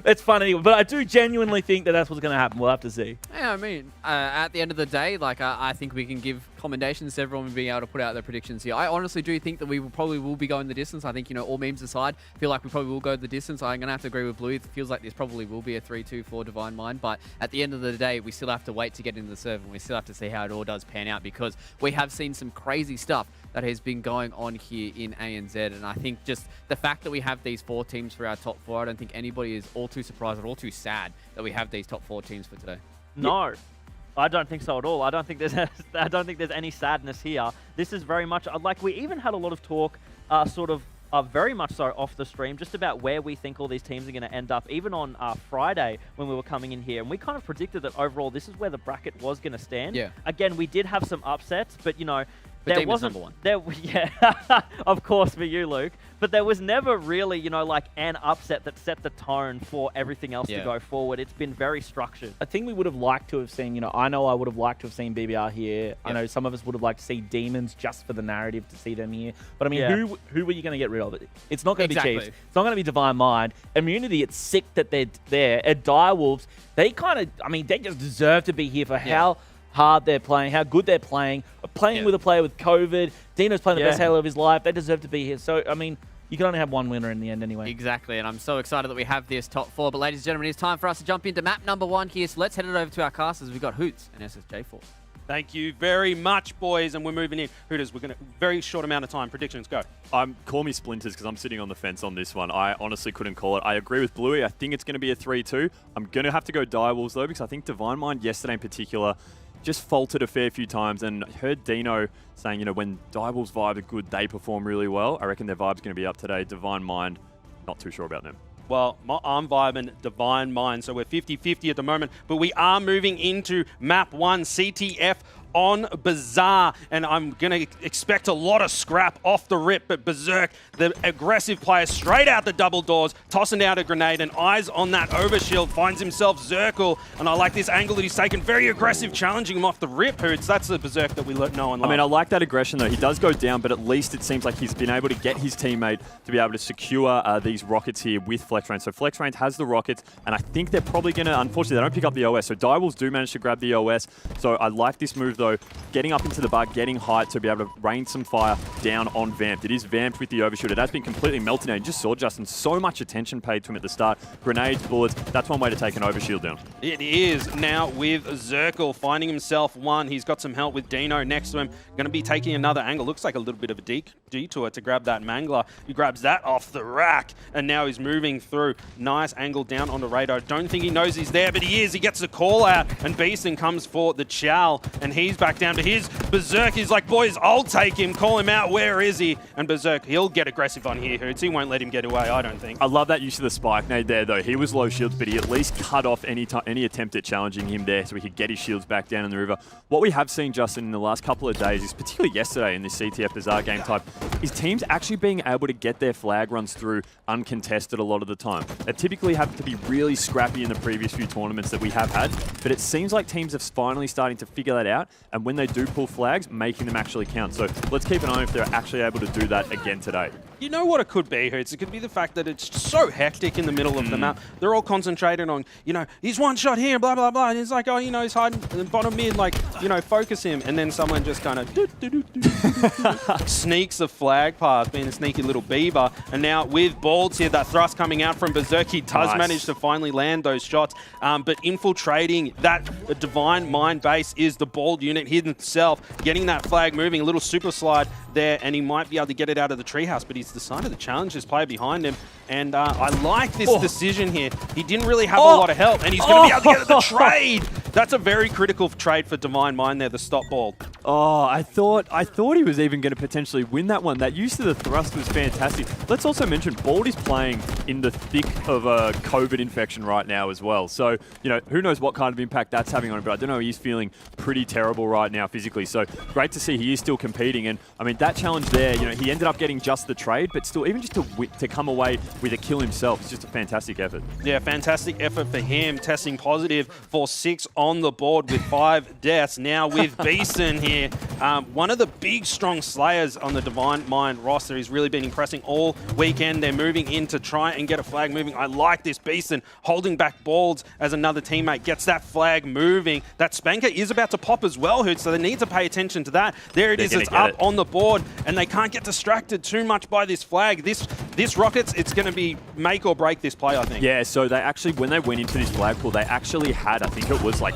it's fun anyway. But I do genuinely think that that's what's going to happen. We'll have to see. Yeah, I mean, at the end of the day, like I think we can give commendations to everyone for being able to put out their predictions here. I honestly do think that we probably will be going the distance. I think, you know, all memes aside, I feel like we probably will go the distance. I'm going to have to agree with Blue. It feels like this probably will be a 3-2 for Divine Mind. But at the end of the day, we still have to wait to get into the server, and we still have to see how it all does pan out, because we have seen some crazy stuff that has been going on here in ANZ. And I think just the fact that we have these 4 teams for our top 4, I don't think anybody is all too surprised or all too sad that we have these top 4 teams for today. No, I don't think so at all. I don't think there's any sadness here. This is very much like we even had a lot of talk, very much so off the stream, just about where we think all these teams are going to end up. Even on Friday when we were coming in here, and we kind of predicted that overall this is where the bracket was going to stand. Yeah. Again, we did have some upsets, but you know. But There Demon's wasn't, number 1. there, yeah, of course for you, Luke. But there was never really, you know, like an upset that set the tone for everything else to go forward. It's been very structured. I think we would have liked to have seen, you know I would have liked to have seen BBR here. I know some of us would have liked to see Demons just for the narrative to see them here. But I mean, who were you going to get rid of? It's not going to be Chiefs. It's not going to be Divine Mind. Immunity, it's sick that they're there. At Direwolves, they kind of, I mean, they just deserve to be here for how hard they're playing, how good they're playing with a player with COVID. Dino's playing the best Halo of his life. They deserve to be here. So, I mean, you can only have one winner in the end anyway. Exactly, and I'm so excited that we have this top 4. But ladies and gentlemen, it's time for us to jump into map number 1 here. So let's head it over to our casters. We've got Hoots and SSJ4. Thank you very much, boys, and we're moving in. Hooters, we're going to very short amount of time. Predictions, go. Call me Splinters because I'm sitting on the fence on this one. I honestly couldn't call it. I agree with Bluey. I think it's going to be a 3-2. I'm going to have to go Direwolves, though, because I think Divine Mind yesterday in particular just faltered a fair few times, and I heard Dino saying, you know, when Direwolves vibe are good, they perform really well. I reckon their vibe's going to be up today. Divine Mind, not too sure about them. Well, I'm vibing Divine Mind, so we're 50-50 at the moment, but we are moving into map 1, CTF on Bazaar, and I'm going to expect a lot of scrap off the rip, but Berserk, the aggressive player, straight out the double doors, tossing out a grenade, and eyes on that overshield, finds himself Zirkle, and I like this angle that he's taken, very aggressive, challenging him off the rip, Hoots. That's the Berserk that we know and love. I mean, I like that aggression, though. He does go down, but at least it seems like he's been able to get his teammate to be able to secure these rockets here with Flex Range. So Flex Range has the rockets, and I think they're probably going to, unfortunately, they don't pick up the OS. So Direwolves do manage to grab the OS. So I like this move, though, getting up into the bug, getting height to be able to rain some fire down on Vamped. It is Vamped with the overshoot. It has been completely melted, and you just saw, Justin, so much attention paid to him at the start. Grenades, bullets, that's one way to take an overshield down. It is now with Zirkle finding himself one. He's got some help with Dino next to him. Going to be taking another angle. Looks like a little bit of a detour to grab that Mangler. He grabs that off the rack, and now he's moving through. Nice angle down on the radar. Don't think he knows he's there, but he is. He gets the call out, and Beeson comes for the Chow, and he's back down. But here's Berserk. He's like, boys, I'll take him. Call him out. Where is he? And Berserk, he'll get aggressive on here, Hoots. He won't let him get away, I don't think. I love that use of the spike nade there, though. He was low shields, but he at least cut off any attempt at challenging him there so he could get his shields back down in the river. What we have seen, Justin, in the last couple of days, is particularly yesterday in this CTF Bazaar game type, is teams actually being able to get their flag runs through uncontested a lot of the time. They typically have to be really scrappy in the previous few tournaments that we have had, but it seems like teams are finally starting to figure that out, and when they do pull flags, making them actually count. So let's keep an eye on if they're actually able to do that again today. You know what it could be, Hoots? It could be the fact that it's so hectic in the middle of the map. They're all concentrated on, you know, he's one shot here, blah, blah, blah. And he's like, oh, you know, he's hiding in the bottom mid, like, you know, focus him. And then someone just kind of sneaks the flag past, being a sneaky little beaver. And now with Balds here, that thrust coming out from Berserk, he does manage to finally land those shots. But infiltrating that Divine Mind base is the Bald unit himself, getting that flag moving, a little super slide there, and he might be able to get it out of the treehouse, but he's decided to challenge his player behind him. And I like this decision here. He didn't really have a lot of help, and he's going to be able to get the trade. That's a very critical trade for Divine Mind there, the stop ball. Oh, I thought he was even going to potentially win that one. That use of the thrust was fantastic. Let's also mention Bald is playing in the thick of a COVID infection right now as well. So, you know, who knows what kind of impact that's having on him, but I don't know, he's feeling pretty terrible right now physically. So great to see he is still competing. And I mean, that challenge there, you know, he ended up getting just the trade, but still, even just to come away with a kill himself, it's just a fantastic effort. Yeah, fantastic effort for him, testing positive for 6 on the board with 5 deaths. Now with Beeson here, one of the big, strong slayers on the Divine Mind roster. He's really been impressing all weekend. They're moving in to try and get a flag moving. I like this. Beeson holding back Balds as another teammate gets that flag moving. That Spanker is about to pop as well, Hoot, so they need to pay attention to that. There it is. It's up on the board, and they can't get distracted too much by this flag. This Rockets, it's going to be make or break this play, I think. Yeah, so they actually, when they went into this flag pool, they actually had, I think it was like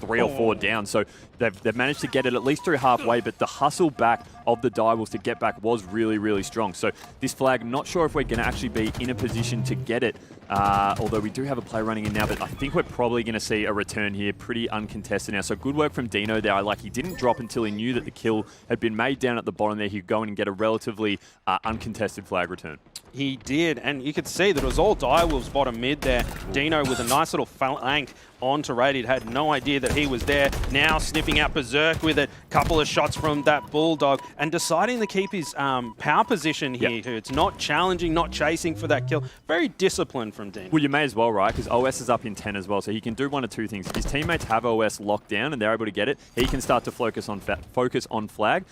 3 or 4 down. So they've managed to get it at least through halfway, but the hustle back of the Direwolves to get back was really, really strong. So this flag, not sure if we're going to actually be in a position to get it, although we do have a play running in now, but I think we're probably going to see a return here, pretty uncontested now. So good work from Dino there. I like he didn't drop until he knew that the kill had been made down at the bottom there. He'd go in and get a relatively uncontested flag return. He did, and you could see that it was all Direwolves bottom mid there. Dino with a nice little flank onto Radiant, had no idea that he was there. Now sniffing out Berserk with it. Couple of shots from that Bulldog, and deciding to keep his power position here. Yep. It's not challenging, not chasing for that kill. Very disciplined from Dino. Well, you may as well, right? Because OS is up in 10 as well, so he can do one of 2 things. If his teammates have OS locked down and they're able to get it, he can start to focus on flag.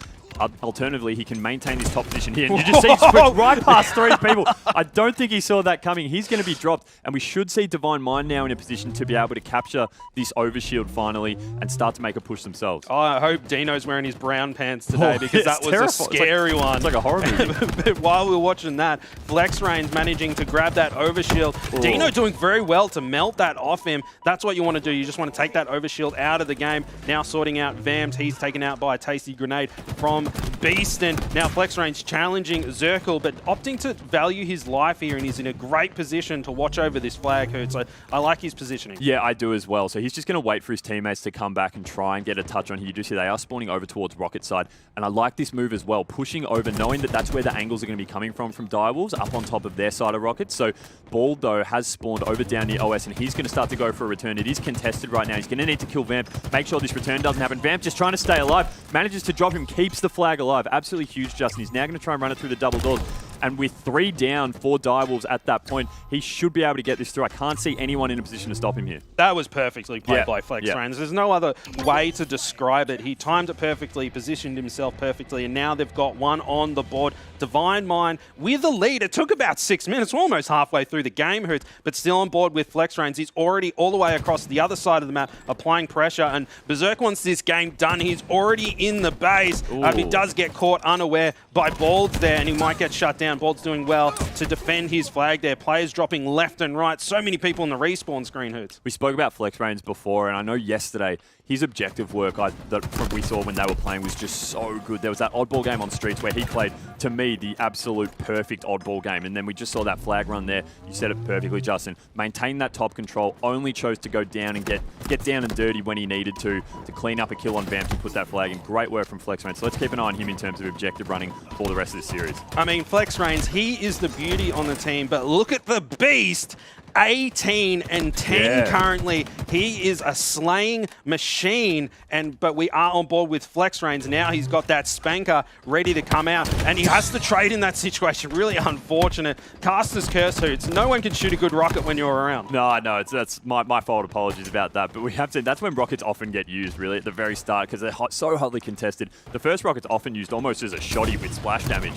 Alternatively, he can maintain his top position here. And you just see him switch right past 3 people. I don't think he saw that coming. He's going to be dropped, and we should see Divine Mind now in a position to be able to capture this overshield finally and start to make a push themselves. Oh, I hope Dino's wearing his brown pants today, because that was a scary one. It's like a horror movie. But while we were watching that, Flex Range managing to grab that overshield. Oh. Dino doing very well to melt that off him. That's what you want to do. You just want to take that overshield out of the game. Now sorting out Vampt. He's taken out by a tasty grenade from Beaston. Now Flex Range challenging Zirkle, but opting to value his life here, and he's in a great position to watch over this flag, Hoot. So I like his positioning. Yeah, I do as well. So he's just going to wait for his teammates to come back and try and get a touch on here. You do see they are spawning over towards Rocket side, and I like this move as well, pushing over, knowing that that's where the angles are going to be coming from Direwolves, up on top of their side of Rocket. So Bald, though, has spawned over down near OS, and he's going to start to go for a return. It is contested right now. He's going to need to kill Vamp, make sure this return doesn't happen. Vamp just trying to stay alive, manages to drop him, keeps the flag alive. Absolutely huge, Justin. He's now going to try and run it through the double doors. And with 3 down for Direwolves at that point, he should be able to get this through. I can't see anyone in a position to stop him here. That was perfectly played by Flex Range. There's no other way to describe it. He timed it perfectly, positioned himself perfectly, and now they've got one on the board. Divine Mind with a lead. It took about 6 minutes, almost halfway through the game, Hoots, but still on board with Flex Range. He's already all the way across the other side of the map, applying pressure, and Berserk wants this game done. He's already in the base. He does get caught unaware by Balds there, and he might get shut down. Balds doing well to defend his flag there. Players dropping left and right. So many people on the respawn screen, Hoots. We spoke about Flex Range before, and I know yesterday his objective work that we saw when they were playing was just so good. There was that oddball game on Streets where he played, to me, the absolute perfect oddball game. And then we just saw that flag run there. You said it perfectly, Justin. Maintain that top control. Only chose to go down and get down and dirty when he needed to clean up a kill on Vamp and put that flag in. Great work from Flex Range. So let's keep an eye on him in terms of objective running for the rest of the series. I mean, Flex Range, he is the beauty on the team, but look at the beast. 18 and 10 currently. He is a slaying machine, but we are on board with Flex Range. Now he's got that Spanker ready to come out, and he has to trade in that situation. Really unfortunate. Caster's curse, Hoots. No one can shoot a good rocket when you're around. No, that's my fault. Apologies about that. But we have to. That's when rockets often get used, really, at the very start, because they're so hotly contested. The first rocket's often used almost as a shoddy with splash damage.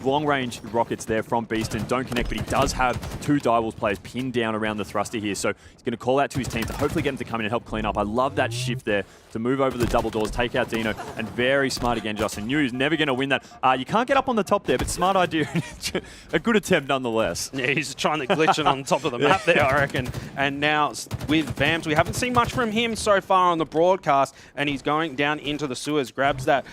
Long-range rockets there from Beaston don't connect, but he does have 2 Direwolves players pinned down around the thruster here. So he's going to call out to his team to hopefully get him to come in and help clean up. I love that shift there to move over the double doors, take out Dino, and very smart again, Justin. Knew he was never going to win that. You can't get up on the top there, but smart idea. A good attempt nonetheless. Yeah, he's trying to glitch it on top of the map there, I reckon. And now with Vamps. We haven't seen much from him so far on the broadcast, and he's going down into the sewers, grabs that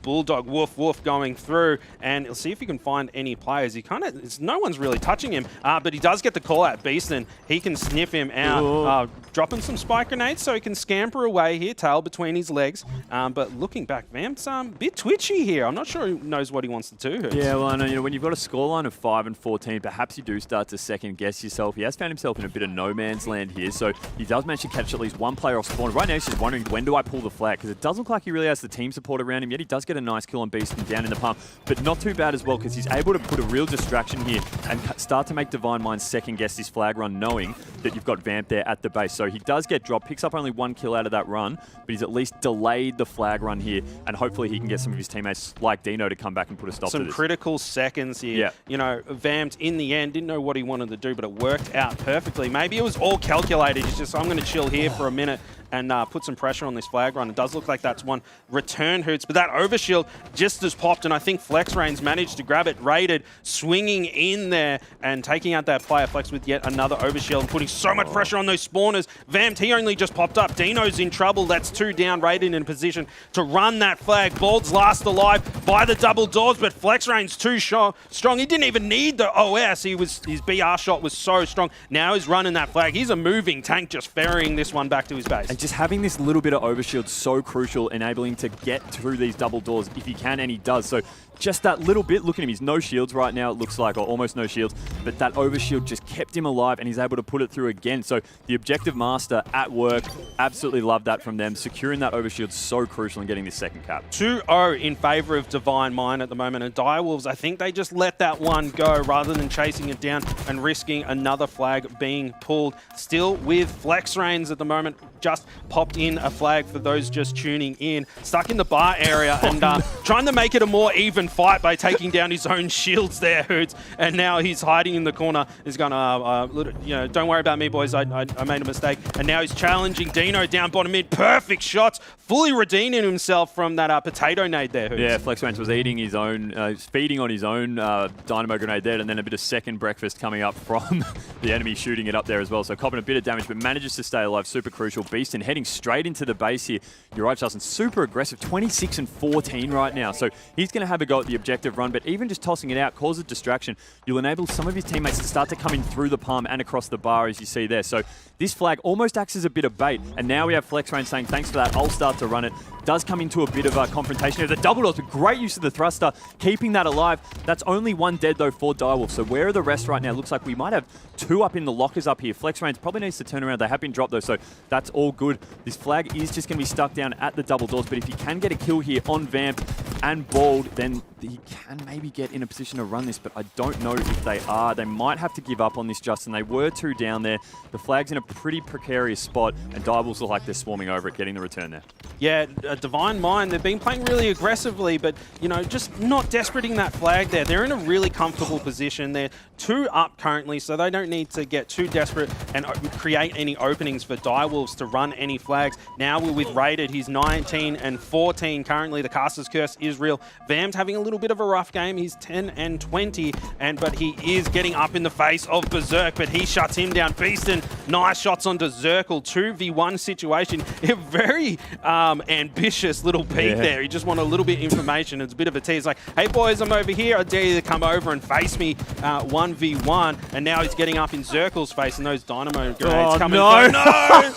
Bulldog woof woof going through, and he'll see if he can find any players. He kind of, no one's really touching him, but he does get the call out. Beaston, he can sniff him out, dropping some spike grenades so he can scamper away here, tail between his legs. But looking back, Vamps a bit twitchy here. I'm not sure he knows what he wants to do. Yeah, well, I know, you know, when you've got a scoreline of 5 and 14, perhaps you do start to second guess yourself. He has found himself in a bit of no man's land here, so he does manage to catch at least one player off spawn. Right now he's just wondering, when do I pull the flag? Because it does look like he really has the team support around him, yet he does get a nice kill on Beaston down in the palm, but not too bad as well, because he's able to put a real distraction here and start to make Divine Mind second guess this flag run, knowing that you've got Vamp there at the base. So he does get dropped, picks up only 1 kill out of that run, but he's at least delayed the flag run here, and hopefully he can get some of his teammates like Dino to come back and put a stop to this. Some critical seconds here. Yeah. You know, Vamped in the end didn't know what he wanted to do, but it worked out perfectly. Maybe it was all calculated. He's just, I'm going to chill here for a minute and put some pressure on this flag run. It does look like that's one return, Hoots, but that overshield just as popped, and I think Flex Reigns managed to grab it, raided, swinging in there and taking out that player. Flex with yet another overshield and putting so much pressure on those spawners. Vamped, he only just popped up. Dino's in trouble. That's 2 down, raided in a position to run that flag. Bald's last alive by the double doors, but Flex Reigns too strong. He didn't even need the OS. His BR shot was so strong. Now he's running that flag. He's a moving tank, just ferrying this one back to his base. And just having this little bit of overshield so crucial, enabling him to get through these double doors if he can, and he does. So just that little bit, look at him, he's no shields right now, it looks like, or almost no shields, but that overshield just kept him alive, and he's able to put it through again. So the Objective Master at work, absolutely love that from them. Securing that overshield so crucial in getting this second cap. 2-0 in favour of Divine Mind at the moment, and Direwolves, I think they just let that one go rather than chasing it down and risking another flag being pulled. Still with Flex Reigns at the moment, just popped in a flag for those just tuning in. Stuck in the bar area and trying to make it a more even fight by taking down his own shields there, Hoots. And now he's hiding in the corner. He's going to, you know, don't worry about me, boys. I made a mistake. And now he's challenging Dino down bottom mid. Perfect shots. Fully redeeming himself from that potato nade there, Hoots. Yeah, Flex Reigns was eating his own, feeding on his own dynamo grenade there, and then a bit of second breakfast coming up from the enemy shooting it up there as well. So copping a bit of damage, but manages to stay alive. Super crucial. Beaston heading straight into the base here. You're right, Justin. Super aggressive. 26 and 14 right now. So he's going to have a go at the objective run, but even just tossing it out causes distraction. You'll enable some of his teammates to start to come in through the palm and across the bar, as you see there. So this flag almost acts as a bit of bait, and now we have Flex Reigns saying, thanks for that, I'll start to run it. Does come into a bit of a confrontation here. The double doors, a great use of the thruster, keeping that alive. That's only 1 dead though for Direwolf. So where are the rest right now? Looks like we might have 2 up in the lockers up here. Flex Reigns probably needs to turn around. They have been dropped though, so that's all good. This flag is just going to be stuck down at the double doors, but if he can get a kill here on Vamp and Bald, then he can maybe get in a position to run this, but I don't know if they are. They might have to give up on this, Justin. They were 2 down there. The flag's in a pretty precarious spot, and Direwolves look like they're swarming over it, getting the return there. Yeah, Divine Mind, they've been playing really aggressively, but, you know, just not desperating that flag there. They're in a really comfortable position. They're 2 up currently, so they don't need to get too desperate and create any openings for Direwolves to run any flags. Now we're with Raided. He's 19 and 14 currently. The Caster's Curse is real. Vam's having a little bit of a rough game. He's 10 and 20, but he is getting up in the face of Berserk, but he shuts him down. Beaston, nice shots onto Zirkle. 2v1 situation. A very ambitious little peek there. He just wanted a little bit of information. It's a bit of a tease like, hey boys, I'm over here. I dare you to come over and face me 1v1. And now he's getting up in Zirkle's face, and those dynamo grenades coming. No!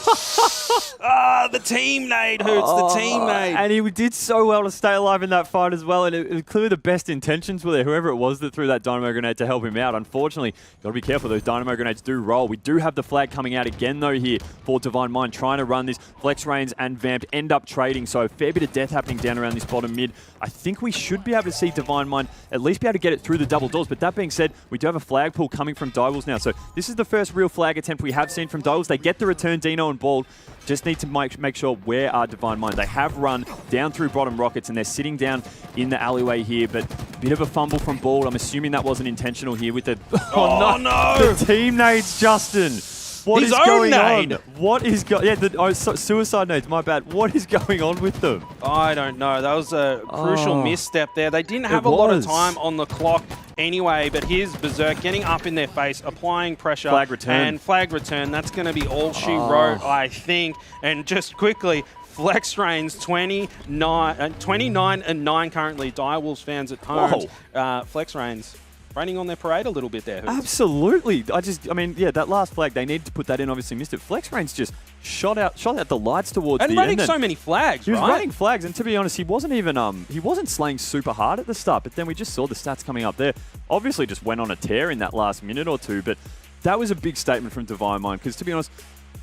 The team nade, Hoots, the team nade. And he did so well to stay alive in that fight as well, and it was clearly the best intentions were there, whoever it was that threw that dynamo grenade to help him out. Unfortunately, you've got to be careful, those dynamo grenades do roll. We do have the flag coming out again though here for Divine Mind, trying to run this. Flex Reigns and Vamp end up trading, so a fair bit of death happening down around this bottom mid. I think we should be able to see Divine Mind at least be able to get it through the double doors, but that being said, we do have a flag pull coming from Direwolves now, so this is the first real flag attempt we have seen from Direwolves. They get the return, Dino and Bald. Just need to make sure where are Divine Mind. They have run down through bottom rockets, and they're sitting down in the alleyway here, but a bit of a fumble from Bald. I'm assuming that wasn't intentional here with the... Oh, no! The team nades, Justin. What is going on? What is going... Yeah, suicide nades, my bad. What is going on with them? I don't know. That was a crucial misstep there. They didn't have a lot of time on the clock anyway, but here's Berserk getting up in their face, applying pressure. Flag return. And flag return. That's going to be all she wrote, I think. And just quickly, Flex Reigns 29 and 9 currently. Direwolves fans at home. Flex Reigns raining on their parade a little bit there. Absolutely. I mean, yeah, that last flag, they needed to put that in, obviously missed it. Flex Reigns just shot out the lights towards the end. And running so many flags, He was running flags, and to be honest, he wasn't slaying super hard at the start, but then we just saw the stats coming up there. Obviously just went on a tear in that last minute or two, but that was a big statement from Divine Mind, because to be honest,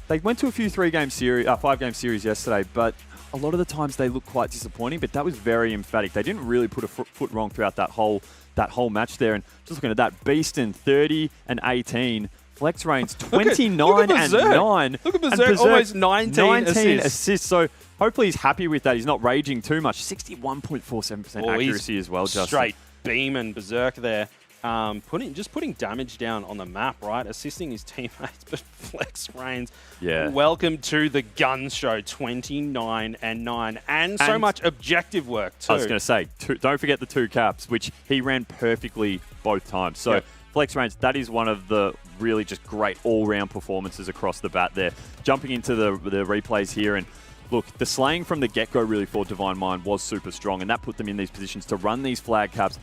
they went to a few 5-game series yesterday, but a lot of the times they look quite disappointing, but that was very emphatic. They didn't really put a foot wrong throughout that whole match there. And just looking at that, Beaston 30 and 18, Flex Reigns 29 and 9. Look at Berserk, almost 19 assists. So hopefully he's happy with that. He's not raging too much. 61.47% accuracy as well, Justin. Straight beaming Berserk there. Putting damage down on the map, right? Assisting his teammates, but Flex Reigns. Yeah. Welcome to the gun show, 29 and 9, and so much objective work too. I was going to say, don't forget the 2 caps, which he ran perfectly both times. So Yep. Flex Reigns, that is one of the really just great all-round performances across the bat there. Jumping into the replays here, and look, the slaying from the get-go really for Divine Mind was super strong, and that put them in these positions to run these flag caps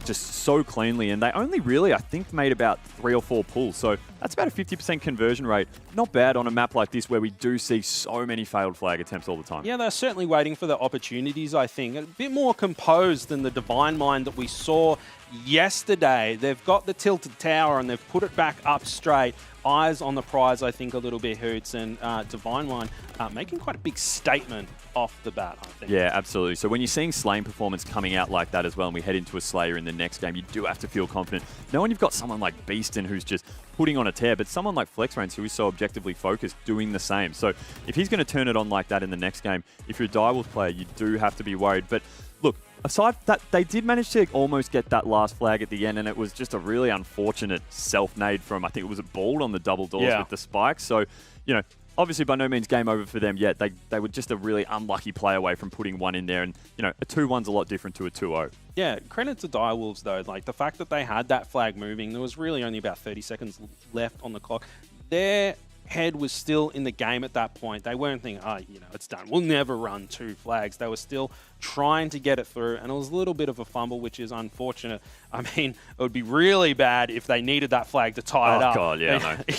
just so cleanly, and they only really, I think, made about 3 or 4 pulls. So that's about a 50% conversion rate. Not bad on a map like this where we do see so many failed flag attempts all the time. Yeah, they're certainly waiting for the opportunities, I think. A bit more composed than the Divine Mind that we saw yesterday. They've got the tilted tower and they've put it back up straight. Eyes on the prize, I think, a little bit, Hoots, and Divine Mind making quite a big statement off the bat, I think. Yeah, absolutely. So when you're seeing Slaying performance coming out like that as well, and we head into a Slayer in the next game, you do have to feel confident. Now when you've got someone like Beaston who's just putting on a tear, but someone like Flex Reigns who is so objectively focused doing the same. So if he's going to turn it on like that in the next game, if you're a Direwolves player, you do have to be worried. But look, aside from that, they did manage to almost get that last flag at the end, and it was just a really unfortunate self-nade from, I think it was Bald on the double doors with the spikes. So, you know, obviously by no means game over for them yet. They were just a really unlucky play away from putting one in there, and, you know, a 2-1's a lot different to a 2-0. Yeah, credit to Direwolves, though. Like, the fact that they had that flag moving, there was really only about 30 seconds left on the clock. Their head was still in the game at that point. They weren't thinking, you know, it's done. We'll never run 2 flags. They were still trying to get it through, and it was a little bit of a fumble, which is unfortunate. I mean, it would be really bad if they needed that flag to tie it up. Oh, God, yeah, I know.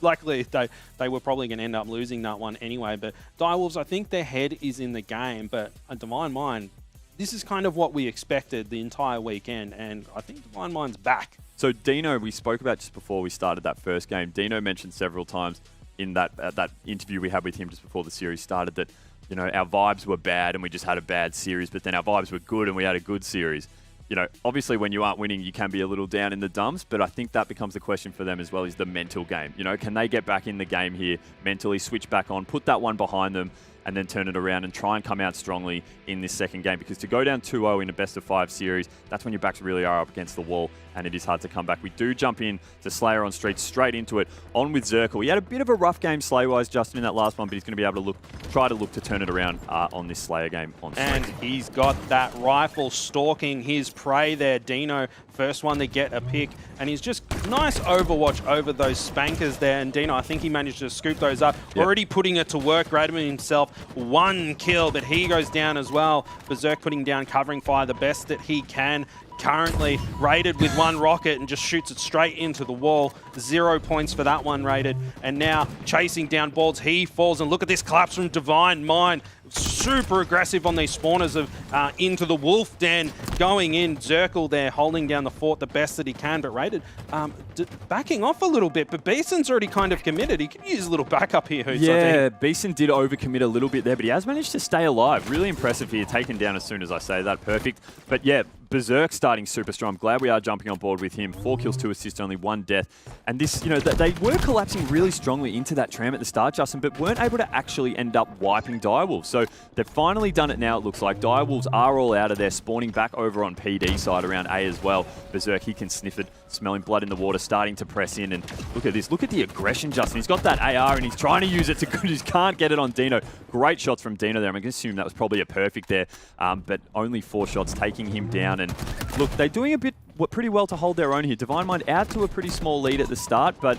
Luckily, they were probably going to end up losing that one anyway. But Direwolves, I think their head is in the game. But a Divine Mind, this is kind of what we expected the entire weekend. And I think Divine Mind's back. So Dino, we spoke about just before we started that first game. Dino mentioned several times in that interview we had with him just before the series started that, you know, our vibes were bad and we just had a bad series, but then our vibes were good and we had a good series. You know, obviously when you aren't winning, you can be a little down in the dumps, but I think that becomes the question for them as well, is the mental game. You know, can they get back in the game here, mentally switch back on, put that one behind them, and then turn it around and try and come out strongly in this second game? Because to go down 2-0 in a best-of-5 series, that's when your backs really are up against the wall, and it is hard to come back. We do jump in to Slayer on Street, straight into it, on with Zirkle. He had a bit of a rough game Slay-wise, Justin, in that last one, but he's going to be able to try to look to turn it around on this Slayer game on Street. And he's got that rifle stalking his prey there. Dino, first one to get a pick, and he's just nice overwatch over those spankers there. And Dino, I think he managed to scoop those up, already putting it to work, grabbing himself 1 kill, but he goes down as well. Berserk putting down covering fire the best that he can. Currently rated with 1 rocket and just shoots it straight into the wall. 0 points for that one rated. And now chasing down Balds, he falls, and look at this collapse from Divine Mind. Super aggressive on these spawners of into the wolf den, going in. Zirkle there holding down the fort the best that he can, but rated backing off a little bit. But Beason's already kind of committed. He can use a little backup here, Hoots, yeah, I think. Beason did overcommit a little bit there, but he has managed to stay alive. Really impressive here, taken down as soon as I say that. Perfect. But yeah, Berserk starting super strong. Glad we are jumping on board with him. 4 kills, 2 assists, only 1 death. And this, you know, they were collapsing really strongly into that tram at the start, Justin, but weren't able to actually end up wiping Direwolves. So they've finally done it now, it looks like. Direwolves are all out of there, spawning back over on PD side around A as well. Berserk, he can sniff it, smelling blood in the water, starting to press in. And look at this. Look at the aggression, Justin. He's got that AR and he's trying to use it to good. He can't get it on Dino. Great shots from Dino there. I'm going to assume that was probably a perfect there, but only 4 shots taking him down. And look, they're doing a bit pretty well to hold their own here. Divine Mind out to a pretty small lead at the start, but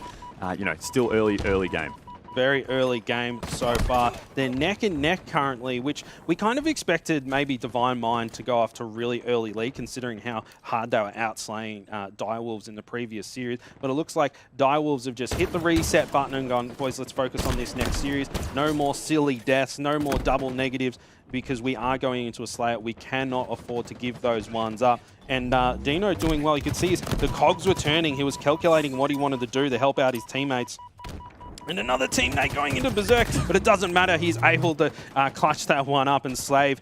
you know, still early game. Very early game so far. They're neck and neck currently, which we kind of expected maybe Divine Mind to go off to a really early lead, considering how hard they were outslaying Direwolves in the previous series. But it looks like Direwolves have just hit the reset button and gone, boys, let's focus on this next series. No more silly deaths, no more double negatives, because we are going into a Slayer. We cannot afford to give those ones up. And Dino doing well. You could see the cogs were turning. He was calculating what he wanted to do to help out his teammates. And another teammate going into Berserk, but it doesn't matter. He's able to clutch that one up and slave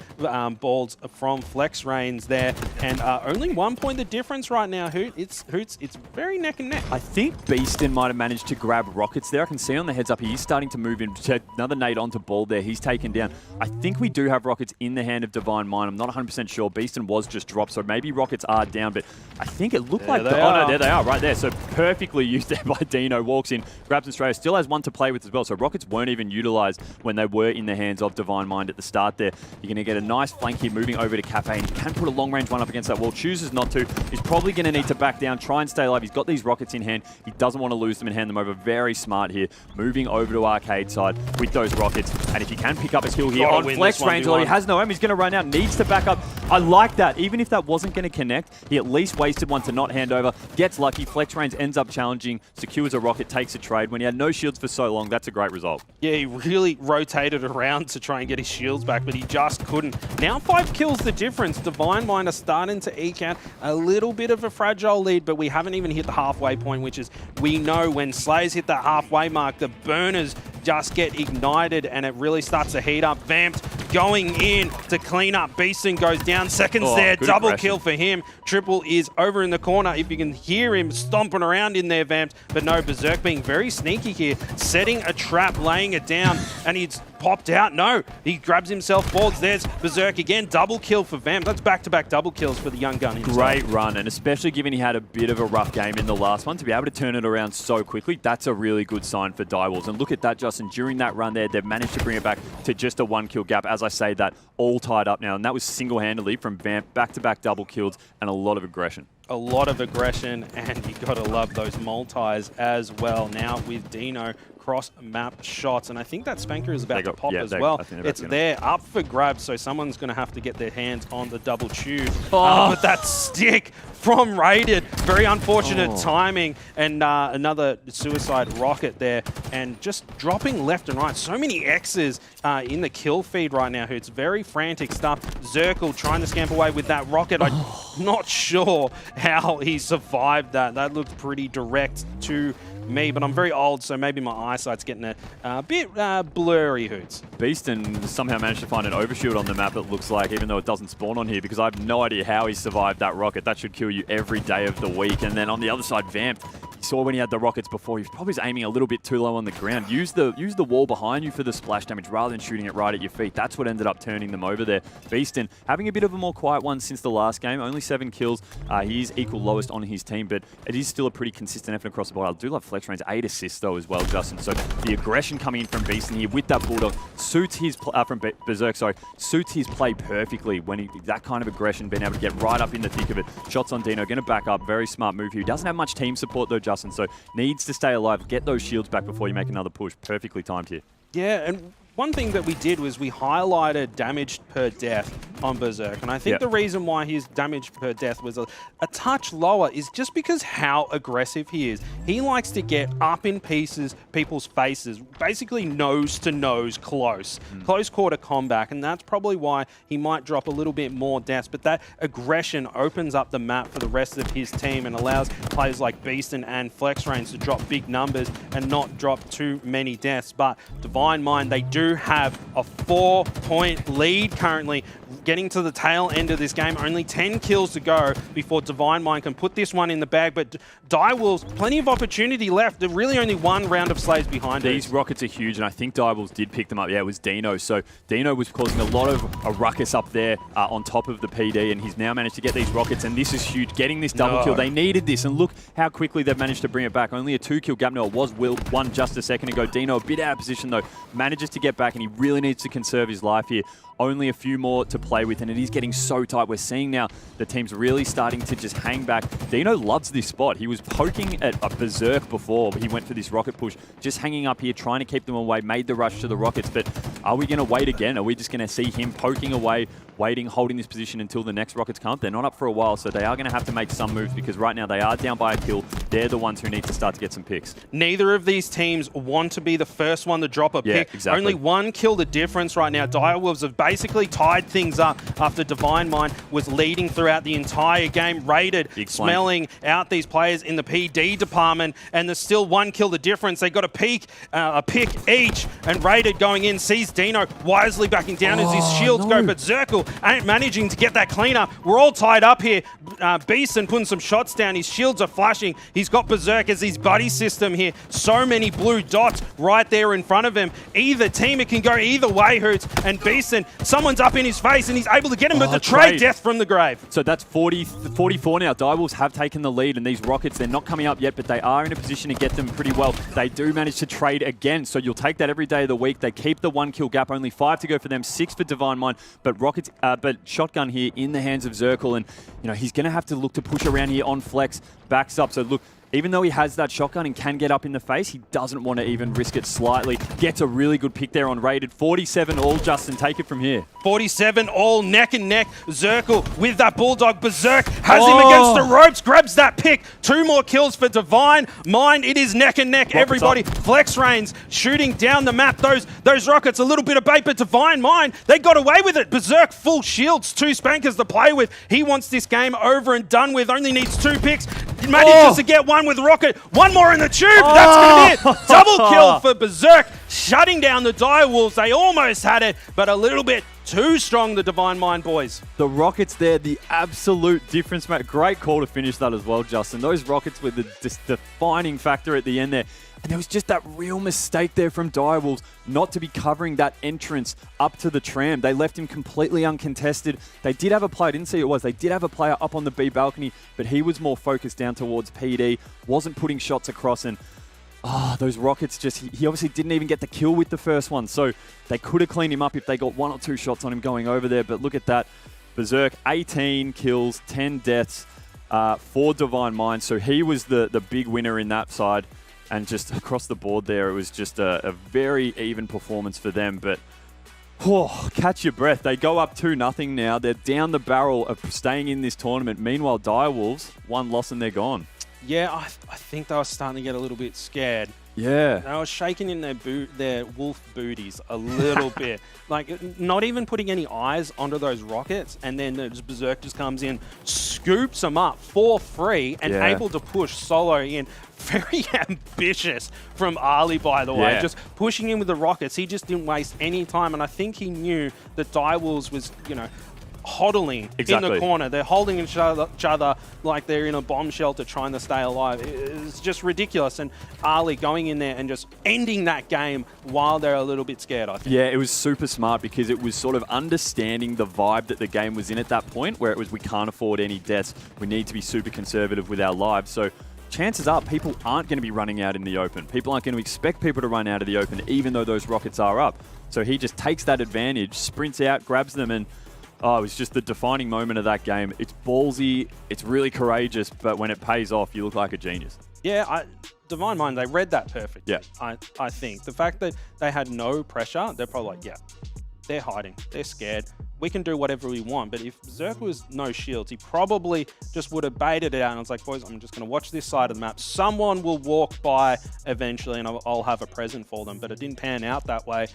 balls from Flex Reigns there. And only 1 point the difference right now, Hoots. It's very neck and neck. I think Beaston might have managed to grab Rockets there. I can see on the heads up, he's starting to move in. Another nade onto Bald there. He's taken down. I think we do have Rockets in the hand of Divine Mind. I'm not 100% sure. Beaston was just dropped, so maybe Rockets are down, but I think it looked like... Oh, no, there they are, right there. So perfectly used there by Dino. Walks in, grabs Australia, still has one to play with as well. So Rockets weren't even utilized when they were in the hands of Divine Mind at the start there. You're going to get a nice flank here moving over to Cafe, and he can put a long-range one up against that wall. Chooses not to. He's probably going to need to back down, try and stay alive. He's got these Rockets in hand. He doesn't want to lose them and hand them over. Very smart here. Moving over to Arcade side with those Rockets. And if he can pick up a skill here on Flex Range, although he has no aim, he's going to run out. Needs to back up. I like that. Even if that wasn't going to connect, he at least wasted one to not hand over. Gets lucky. Flex Range ends up challenging, secures a Rocket, takes a trade. When he had no shields for so long, that's a great result. Yeah, he really rotated around to try and get his shields back, but he just couldn't. Now 5 kills the difference. Divine Mind are starting to eke out a little bit of a fragile lead, but we haven't even hit the halfway point, which is, we know when Slayers hit that halfway mark, the burners just get ignited and it really starts to heat up. Vamped going in to clean up. Beeson goes down. Seconds there. Double kill for him. Triple is over in the corner. If you can hear him stomping around in there, Vamped. But no, Berserk being very sneaky here. Setting a trap, laying it down, and he's popped out. No, he grabs himself boards. There's Berserk again. Double kill for Vamp. That's back-to-back double kills for the young gun himself. Great run, and especially given he had a bit of a rough game in the last one, to be able to turn it around so quickly, that's a really good sign for Direwolves. And look at that, Justin. During that run there, they've managed to bring it back to just a 1-kill gap. As I say that, all tied up now, and that was single-handedly from Vamp, back-to-back double kills and a lot of aggression. A lot of aggression, and you got to love those multis as well. Now with Dino, cross-map shots, and I think that Spanker is about to pop as well. It's there, up for grabs, so someone's going to have to get their hands on the double tube. But that stick from Raided, very unfortunate timing, and another suicide rocket there, and just dropping left and right. So many X's in the kill feed right now. It's very frantic stuff. Zirkle trying to scamper away with that rocket. I'm not sure how he survived that. That looked pretty direct to me, but I'm very old, so maybe my eyesight's getting a bit blurry, Hoots. Beaston somehow managed to find an overshield on the map, it looks like, even though it doesn't spawn on here, because I have no idea how he survived that rocket. That should kill you every day of the week. And then on the other side, Vamp, you saw when he had the rockets before, he was probably aiming a little bit too low on the ground. Use the wall behind you for the splash damage rather than shooting it right at your feet. That's what ended up turning them over there. Beaston having a bit of a more quiet one since the last game, only 7 kills. He is equal lowest on his team, but it is still a pretty consistent effort across the board. I do love Flex Range, 8 assists though as well, Justin. So the aggression coming in from Beaston here with that Bulldog suits his from Berserk, suits his play perfectly when he that kind of aggression, being able to get right up in the thick of it. Shots on Dino, going to back up, very smart move here. He doesn't have much team support though, Justin, so needs to stay alive, get those shields back before you make another push. Perfectly timed here. Yeah, and one thing that we did was we highlighted damage per death on Berserk, and I think the reason why his damage per death was a touch lower is just because how aggressive he is. He likes to get up in pieces, people's faces, basically nose to nose, close quarter combat, and that's probably why he might drop a little bit more deaths, but that aggression opens up the map for the rest of his team and allows players like Beaston and Flex Range to drop big numbers and not drop too many deaths. But Divine Mind, they do have a 4-point lead currently, getting to the tail end of this game. Only 10 kills to go before Divine Mind can put this one in the bag, but Direwolves, plenty of opportunity left. There's really only one round of slays behind it. These rockets are huge, and I think Direwolves did pick them up. Yeah, it was Dino. So Dino was causing a lot of a ruckus up there on top of the PD, and he's now managed to get these rockets, and this is huge. Getting this double kill, they needed this, and look how quickly they've managed to bring it back. Only a 2-kill gap now. It was one just a second ago. Dino a bit out of position, though. Manages to get back, and he really needs to conserve his life here. Only a few more to play play with, and it is getting so tight. We're seeing now the team's really starting to just hang back. Dino loves this spot. He was poking at a Berserk before, but he went for this rocket push, just hanging up here, trying to keep them away, made the rush to the rockets. But are we going to wait again? Are we just going to see him poking away, waiting, holding this position until the next rockets come? They're not up for a while, so they are going to have to make some moves, because right now they are down by a kill. They're the ones who need to start to get some picks. Neither of these teams want to be the first one to drop a pick. Exactly. Only one kill the difference right now. Direwolves have basically tied things up after Divine Mind was leading throughout the entire game. Raided, smelling out these players in the PD department, and there's still one kill the difference. They got a pick each, and Raided going in, sees Dino wisely backing down as his shields go, but Zirkle ain't managing to get that cleanup. We're all tied up here. Beeson putting some shots down. His shields are flashing. He's got Berserk as his buddy system here. So many blue dots right there in front of him. Either team, it can go either way, Hoots. And Beeson, someone's up in his face, and he's able to get him, but the trade death from the grave. So that's 44 now. Direwolves have taken the lead, and these rockets, they're not coming up yet, but they are in a position to get them pretty well. They do manage to trade again, so you'll take that every day of the week. They keep the 1 kill gap, only 5 to go for them, 6 for Divine Mind, but rockets, but shotgun here in the hands of Zirkle, and he's going to have to look to push around here on flex, backs up. So look, even though he has that shotgun and can get up in the face, he doesn't want to even risk it slightly. Gets a really good pick there on Raided. 47 all, Justin. Take it from here. 47 all, neck and neck. Zirkle with that Bulldog. Berserk has him against the ropes, grabs that pick. 2 more kills for Divine Mind. It is neck and neck, everybody. Flex Rains shooting down the map. Those rockets, a little bit of bait, but Divine Mind, they got away with it. Berserk full shields, 2 spankers to play with. He wants this game over and done with. Only needs 2 picks. Manages to get one with Rocket. 1 more in the tube. That's going to be it. Double kill for Berserk, shutting down the Direwolves. They almost had it, but a little bit too strong, the Divine Mind boys. The rockets there, the absolute difference, mate. Great call to finish that as well, Justin. Those rockets were the defining factor at the end there. And there was just that real mistake there from Direwolves not to be covering that entrance up to the tram. They left him completely uncontested. They did have a player, I didn't see who it was, they did have a player up on the B balcony, but he was more focused down towards PD, wasn't putting shots across, and those rockets just, he obviously didn't even get the kill with the first one, so they could have cleaned him up if they got 1 or 2 shots on him going over there, but look at that. Berserk, 18 kills, 10 deaths for Divine Mind, so he was the big winner in that side. And just across the board there, it was just a very even performance for them. But, catch your breath. They go up 2-0 now. They're down the barrel of staying in this tournament. Meanwhile, Direwolves, 1 loss and they're gone. Yeah, I think they were starting to get a little bit scared. Yeah. They were shaking in their wolf booties a little bit. Like, not even putting any eyes onto those rockets, and then the Berserk just comes in, scoops them up for free, and able to push solo in. Very ambitious from Ali, by the way. Just pushing in with the rockets. He just didn't waste any time, and I think he knew that Direwolves was, hodling in the corner. They're holding each other like they're in a bomb shelter trying to stay alive. It's just ridiculous. And Ali going in there and just ending that game while they're a little bit scared, I think. Yeah, it was super smart because it was sort of understanding the vibe that the game was in at that point, where it was we can't afford any deaths. We need to be super conservative with our lives. So chances are people aren't going to be running out in the open. People aren't going to expect people to run out of the open, even though those rockets are up. So he just takes that advantage, sprints out, grabs them, and it was just the defining moment of that game. It's ballsy, it's really courageous, but when it pays off, you look like a genius. Yeah, Divine Mind, they read that perfectly. Yeah. I think. The fact that they had no pressure, they're probably like, they're hiding, they're scared. We can do whatever we want. But if Zerk was no shields, he probably just would have baited it out and was like, boys, I'm just going to watch this side of the map. Someone will walk by eventually and I'll have a present for them. But it didn't pan out that way.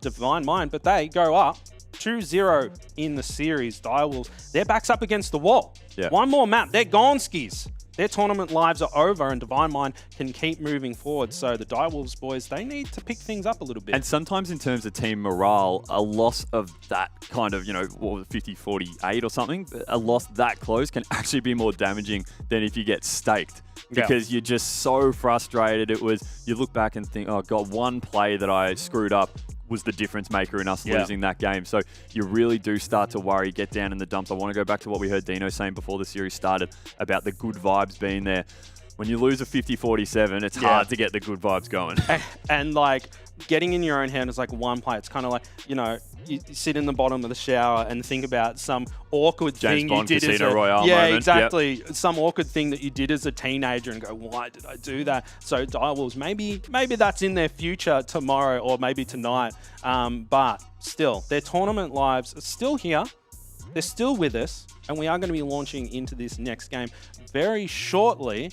Divine Mind, but they go up 2-0 in the series. Direwolves, their back's up against the wall. Yeah. 1 more map, they're gone skis. Their tournament lives are over and Divine Mind can keep moving forward. So the Direwolves boys, they need to pick things up a little bit. And sometimes in terms of team morale, a loss of that kind of, 50-48 or something, a loss that close can actually be more damaging than if you get staked. Because you're just so frustrated. You look back and think, oh God, one play that I screwed up was the difference maker in us losing that game. So you really do start to worry, get down in the dumps. I want to go back to what we heard Dino saying before the series started about the good vibes being there. When you lose a 50-47, it's hard to get the good vibes going. And like getting in your own head is like one play. It's kind of like, you sit in the bottom of the shower and think about some awkward James thing Bond you did Casino as a Royale yeah, moment. exactly. Yep. Some awkward thing that you did as a teenager and go, why did I do that? So Direwolves, maybe that's in their future tomorrow or maybe tonight. But still, their tournament lives are still here. They're still with us, and we are going to be launching into this next game very shortly.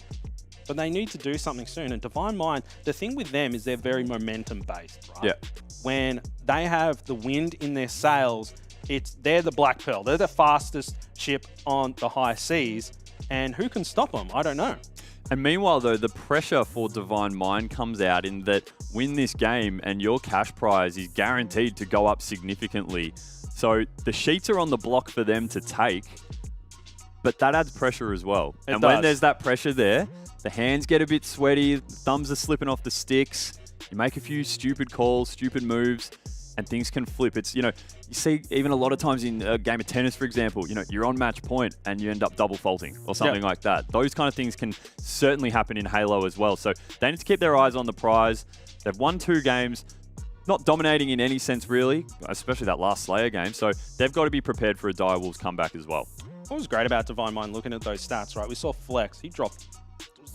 But they need to do something soon. And Divine Mind, the thing with them is they're very momentum-based, right? Yeah. When they have the wind in their sails, they're the Black Pearl. They're the fastest ship on the high seas. And who can stop them? I don't know. And meanwhile, though, the pressure for Divine Mind comes out in that win this game and your cash prize is guaranteed to go up significantly. So the sheets are on the block for them to take, but that adds pressure as well. It and does. when there's that pressure there, the hands get a bit sweaty, thumbs are slipping off the sticks, you make a few stupid calls, stupid moves, and things can flip. It's, you see even a lot of times in a game of tennis, for example, you're on match point and you end up double faulting or something like that. Those kind of things can certainly happen in Halo as well. So they need to keep their eyes on the prize. They've won 2 games, not dominating in any sense really, especially that last Slayer game. So they've got to be prepared for a Direwolves comeback as well. What was great about Divine Mind, looking at those stats, right? We saw Flex, he dropped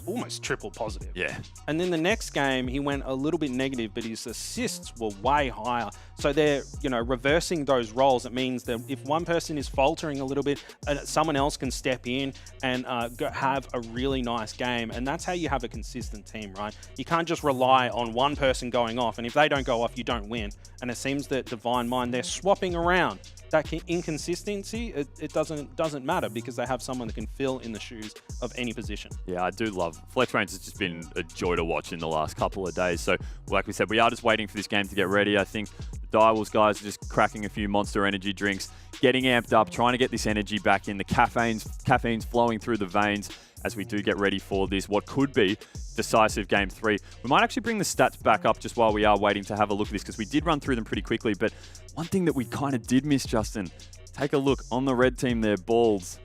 almost triple positive. Yeah. And then the next game, he went a little bit negative, but his assists were way higher. So they're, reversing those roles. It means that if one person is faltering a little bit, someone else can step in and have a really nice game. And that's how you have a consistent team, right? You can't just rely on one person going off. And if they don't go off, you don't win. And it seems that Divine Mind, they're swapping around. That inconsistency, it doesn't matter because they have someone that can fill in the shoes of any position. Yeah, I do love Flex Range. Has just been a joy to watch in the last couple of days. So, like we said, we are just waiting for this game to get ready. I think the Direwolves guys are just cracking a few Monster energy drinks, getting amped up, trying to get this energy back in. The caffeine's flowing through the veins as we do get ready for this, what could be decisive Game 3. We might actually bring the stats back up just while we are waiting to have a look at this, because we did run through them pretty quickly, but one thing that we kind of did miss, Justin, take a look on the red team there, Balls,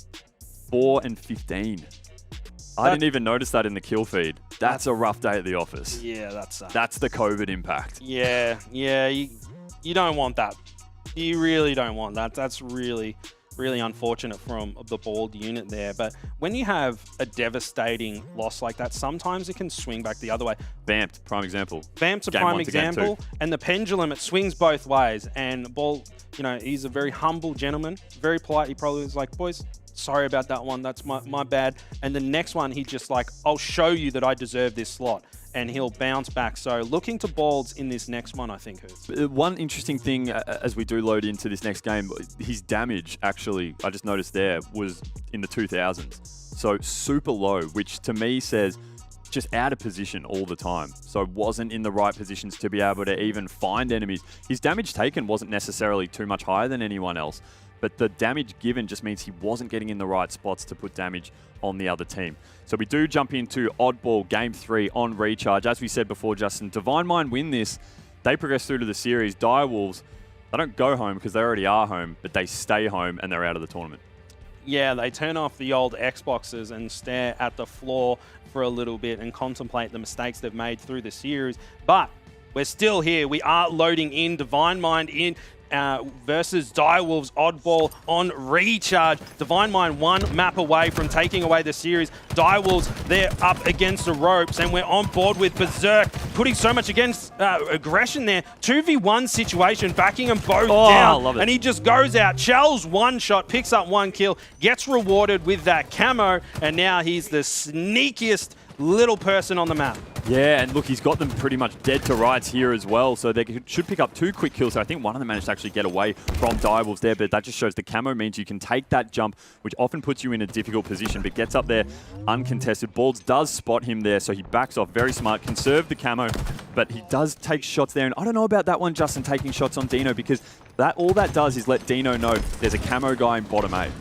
4 and 15. I didn't even notice that in the kill feed. That's a rough day at the office. Yeah, that's the COVID impact. Yeah, you don't want that. You really don't want that. That's really unfortunate from the bald unit there. But when you have a devastating loss like that, sometimes it can swing back the other way. Vamped, prime example. Vamped's a Game prime 1 to Game 2. example. And the pendulum, it swings both ways. And Ball, he's a very humble gentleman, very polite. He probably was like, boys, sorry about that one. That's my bad. And the next one, he just like, I'll show you that I deserve this slot. And he'll bounce back. So looking to Balds in this next one, I think, hurts. One interesting thing as we do load into this next game, his damage actually, I just noticed there, was in the 2000s. So super low, which to me says just out of position all the time. So wasn't in the right positions to be able to even find enemies. His damage taken wasn't necessarily too much higher than anyone else, but the damage given just means he wasn't getting in the right spots to put damage on the other team. So we do jump into Oddball Game 3 on Recharge. As we said before, Justin, Divine Mind win this. They progress through to the series. Direwolves, they don't go home because they already are home, but they stay home and they're out of the tournament. Yeah, they turn off the old Xboxes and stare at the floor for a little bit and contemplate the mistakes they've made through the series. But we're still here. We are loading in Divine Mind in versus Direwolves Oddball on Recharge. Divine Mind 1 map away from taking away the series. Direwolves, they're up against the ropes, and we're on board with Bazaar, putting so much against aggression there. 2v1 situation, backing them both down. Love it. And he just goes out, shells one shot, picks up 1 kill, gets rewarded with that camo, and now he's the sneakiest little person on the map. Yeah, and look, he's got them pretty much dead to rights here as well, so they should pick up 2 quick kills. So I think one of them managed to actually get away from Direwolves there, but that just shows the camo means you can take that jump, which often puts you in a difficult position, but gets up there uncontested. Balds does spot him there, so he backs off. Very smart, conserve the camo, but he does take shots there. And I don't know about that one, Justin, taking shots on Dino, because all that does is let Dino know there's a camo guy in bottom 8.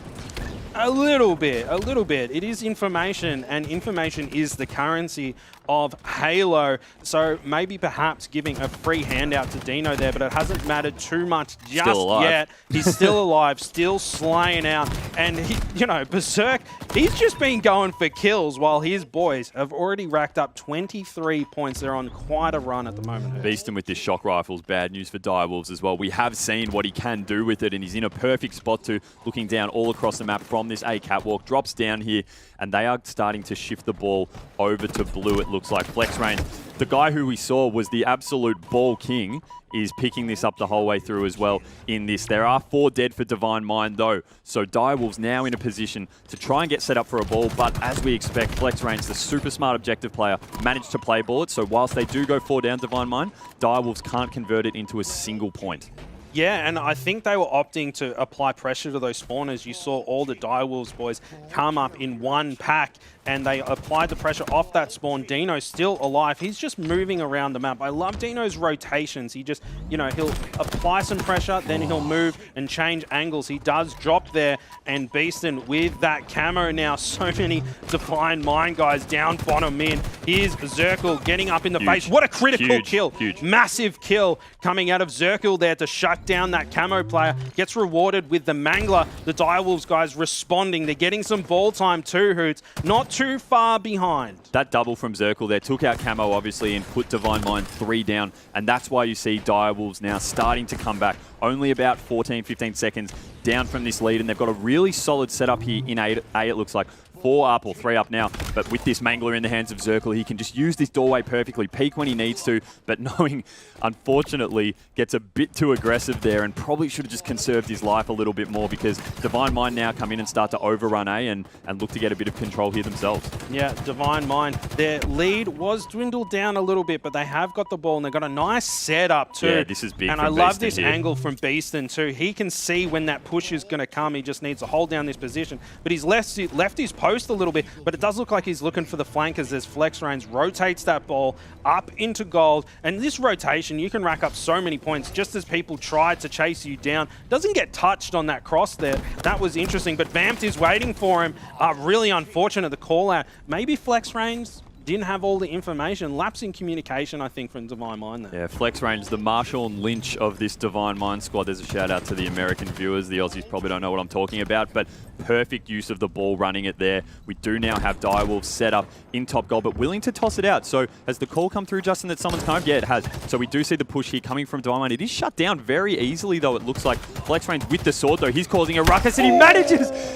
A little bit. It is information, and information is the currency of Halo. So maybe perhaps giving a free handout to Dino there, but it hasn't mattered too much just yet. He's still alive, still slaying out. And, you know, Berserk, he's just been going for kills while his boys have already racked up 23 points. They're on quite a run at the moment. Beasting with this shock rifle's bad news for Direwolves as well. We have seen what he can do with it, and he's in a perfect spot to looking down all across the map from this A catwalk. Drops down here, and they are starting to shift the ball over to blue, it looks like. Flex Range, the guy who we saw was the absolute ball king, is picking this up the whole way through as well in this. There are 4 dead for Divine Mind though, so Direwolves now in a position to try and get set up for a ball, but as we expect, Flex Range, the super smart objective player, managed to play ball it, so whilst they do go 4 down Divine Mind, Direwolves can't convert it into a single point. Yeah, and I think they were opting to apply pressure to those spawners. You saw all the Direwolves boys come up in one pack, and they applied the pressure off that spawn. Dino's still alive. He's just moving around the map. I love Dino's rotations. He just, you know, he'll apply some pressure, then he'll move and change angles. He does drop there, and Beaston with that camo now. So many Divine Mind guys down bottom mid. Here's Zirkle getting up in the face. What a critical kill. Huge. Massive kill coming out of Zirkle there to shut down that camo player. Gets rewarded with the Mangler. The Direwolves guys responding. They're getting some ball time too, Hoots. Not too far behind. That double from Zirkle there took out Camo, obviously, and put Divine Mind 3 down. And that's why you see Direwolves now starting to come back. Only about 14, 15 seconds down from this lead. And they've got a really solid setup here in A, it looks like. 4 up or 3 up now, but with this Mangler in the hands of Zirkle, he can just use this doorway perfectly, peek when he needs to, but knowing, unfortunately, gets a bit too aggressive there and probably should have just conserved his life a little bit more, because Divine Mind now come in and start to overrun A and look to get a bit of control here themselves. Yeah, Divine Mind, their lead was dwindled down a little bit, but they have got the ball and they've got a nice setup too. Yeah, this is big. And I love this angle from Beaston too. He can see when that push is going to come. He just needs to hold down this position, but he's left his post a little bit, but it does look like he's looking for the flankers as Flex Range rotates that ball up into gold. And this rotation, you can rack up so many points just as people try to chase you down. Doesn't get touched on that cross there. That was interesting, but Vamped is waiting for him. Really unfortunate, the call out. Maybe Flex Range didn't have all the information. Lapse in communication, I think, from Divine Mind there. Yeah, Flex Range, the Marshall and Lynch of this Divine Mind squad. There's a shout out to the American viewers. The Aussies probably don't know what I'm talking about, but perfect use of the ball running it there. We do now have Direwolves set up in top goal, but willing to toss it out. So has the call come through, Justin, that someone's come? Yeah, it has. So we do see the push here coming from Divine Mind. It is shut down very easily, though, it looks like. Flex Range with the sword, though. He's causing a ruckus, and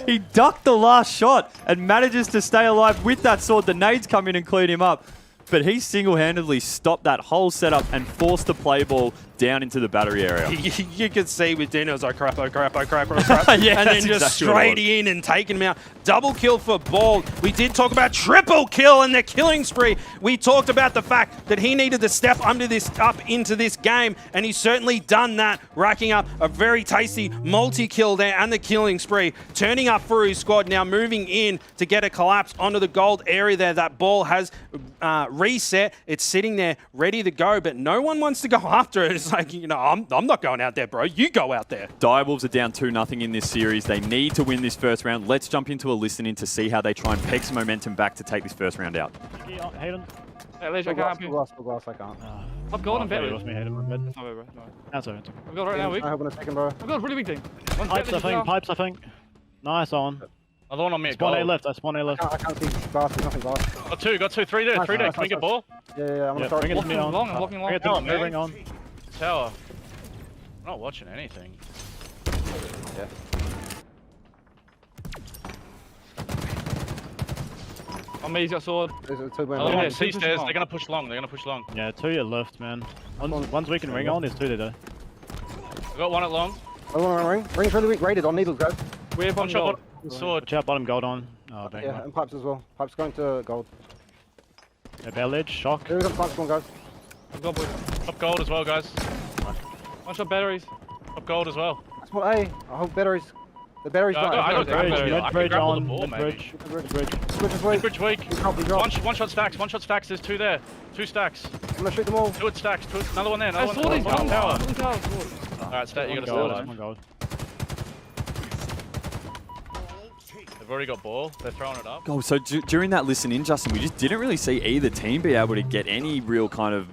he ducked the last shot and manages to stay alive with that sword. The nades come in and clean him up. But he single-handedly stopped that whole setup and forced the play ball down into the battery area. You could see with Dino's, oh crap, oh crap, oh crap, oh crap. Yeah, and then just exactly straight in and taking him out. Double kill for Bald. We did talk about triple kill and the killing spree. We talked about the fact that he needed to step up into this game, and he's certainly done that, racking up a very tasty multi-kill there and the killing spree. Turning up for his squad, now moving in to get a collapse onto the gold area there. That ball has reset. It's sitting there ready to go, but no one wants to go after it. It's like, you know, I'm not going out there, bro. You go out there. Direwolves are down 2-0 in this series. They need to win this first round. Let's jump into a listening to see how they try and peg some momentum back to take this first round out. Hayden. Hey, Lige, I can't help you. Glass, I can't. I've got him better. Lost me, Hayden, my bad. No, bro. No. That's alright. I've got right now weak. I hope in a second, bro. I've got a really weak thing. Pipes, I think. Nice on. Another one on me at Spawn goal. A left, I spawn A left. I can't see glass, there's nothing glass. Got two, 3 there, 3 there. Can we get ball? Yeah, I'm gonna start. Bring it to me on. I'm blocking long. Bring it to me, moving on. Tower. I'm not watching anything. Yeah. On me, he's got sword. There's two behind. Oh, yeah, yeah, two C push stairs. long. They're gonna push long. Yeah, 2 your left, man. One's we can ring on, there's 2 there though. I got one at long. I want to ring. Ring's really weak, rated on needles, guys. We have One one shot. gold. Sword. Watch out, bottom gold on. Oh, dang. Yeah, and pipes as well. Pipes going to gold. Yeah, bare ledge, shock. Here we go, pipes going, guys. I've got boys. Up gold as well, guys. One shot batteries. Up gold as well. That's what I hope batteries. The batteries Yeah, die. I got Bridge, batteries. I can mid-bridge grapple the on, ball, maybe. mid-bridge. Switch is weak. Bridge weak. He dropped. One shot stacks. There's 2 there. 2 stacks. I'm gonna shoot them all. 2 at stacks. Another one there. I Another saw these one. One guys. tower. Alright, stat. You gotta stay alive. One gold. We've already got ball. They're throwing it up. Oh, so during that listen in, Justin, we just didn't really see either team be able to get any real kind of,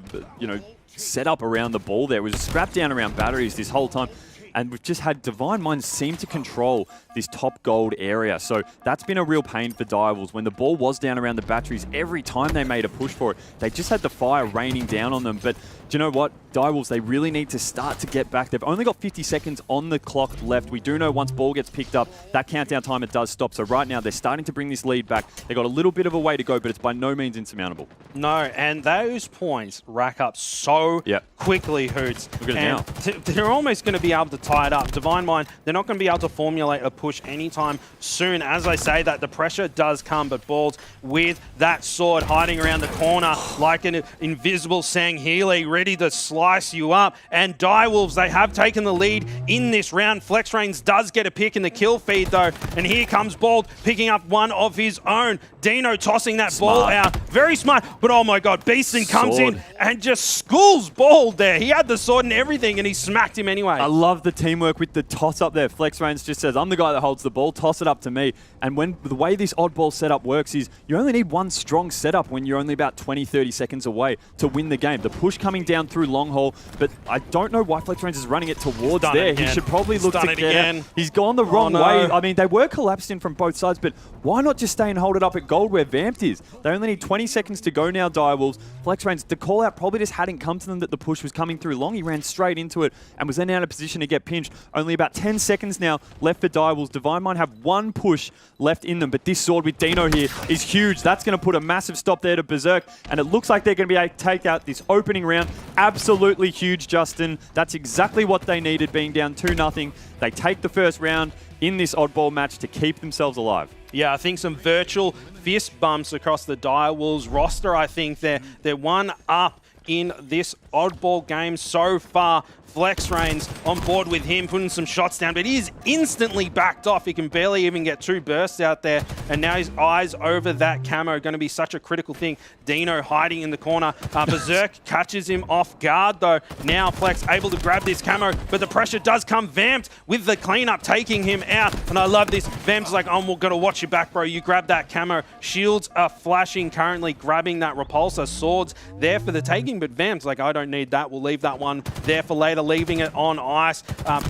set up around the ball there. It was strapped down around batteries this whole time. And we've just had Divine Minds seem to control this top gold area. So that's been a real pain for Direwolves. When the ball was down around the batteries, every time they made a push for it, they just had the fire raining down on them. But do you know what? Direwolves, they really need to start to get back. They've only got 50 seconds on the clock left. We do know once ball gets picked up, that countdown timer does stop. So right now, they're starting to bring this lead back. They've got a little bit of a way to go, but it's by no means insurmountable. No, and those points rack up so quickly, Hoots. Look at it now. They're almost going to be able to tie it up. Divine Mind, they're not going to be able to formulate a push anytime soon. As I say that, the pressure does come, but Balls with that sword hiding around the corner like an invisible Sangheili, ready to slice you up. And Direwolves, they have taken the lead in this round. FlexRains does get a pick in the kill feed, though. And here comes Bald picking up one of his own. Dino tossing that ball out. Very smart, but oh my god, Beeston comes in and just schools Bald there. He had the sword and everything, and he smacked him anyway. I love the teamwork with the toss up there. FlexRains just says, I'm the guy that holds the ball, toss it up to me. And when the way this oddball setup works is you only need one strong setup when you're only about 20, 30 seconds away to win the game. The push coming down through long haul, but I don't know why FlexRains is running it towards there. He should probably look to get it. He's gone the wrong way. I mean, they were collapsed in from both sides, but why not just stay and hold it up at gold where Vamped is? They only need 20 seconds to go now, Direwolves. FlexRains, the call out probably just hadn't come to them that the push was coming through long. He ran straight into it and was then out of position to get pinched. Only about 10 seconds now left for Direwolves. Divine Mind have one push left in them, but this sword with Dino here is huge. That's going to put a massive stop there to Berserk, and it looks like they're going to be able to take out this opening round. Absolutely huge, Justin. That's exactly what they needed, being down 2-0. They take the first round in this oddball match to keep themselves alive. Yeah, I think some virtual fist bumps across the Direwolves roster. I think they're one up in this oddball game so far. FlexRains on board with him, putting some shots down, but he is instantly backed off. He can barely even get 2 bursts out there, and now his eyes over that camo, going to be such a critical thing. Dino hiding in the corner. Berserk catches him off guard, though. Now Flex able to grab this camo, but the pressure does come. Vamped with the cleanup, taking him out, and I love this. Vamped's like, oh, we're going to watch your back, bro. You grab that camo. Shields are flashing, currently grabbing that repulsor. Swords there for the taking, but Vamped's like, I don't need that. We'll leave that one there for later, leaving it on ice.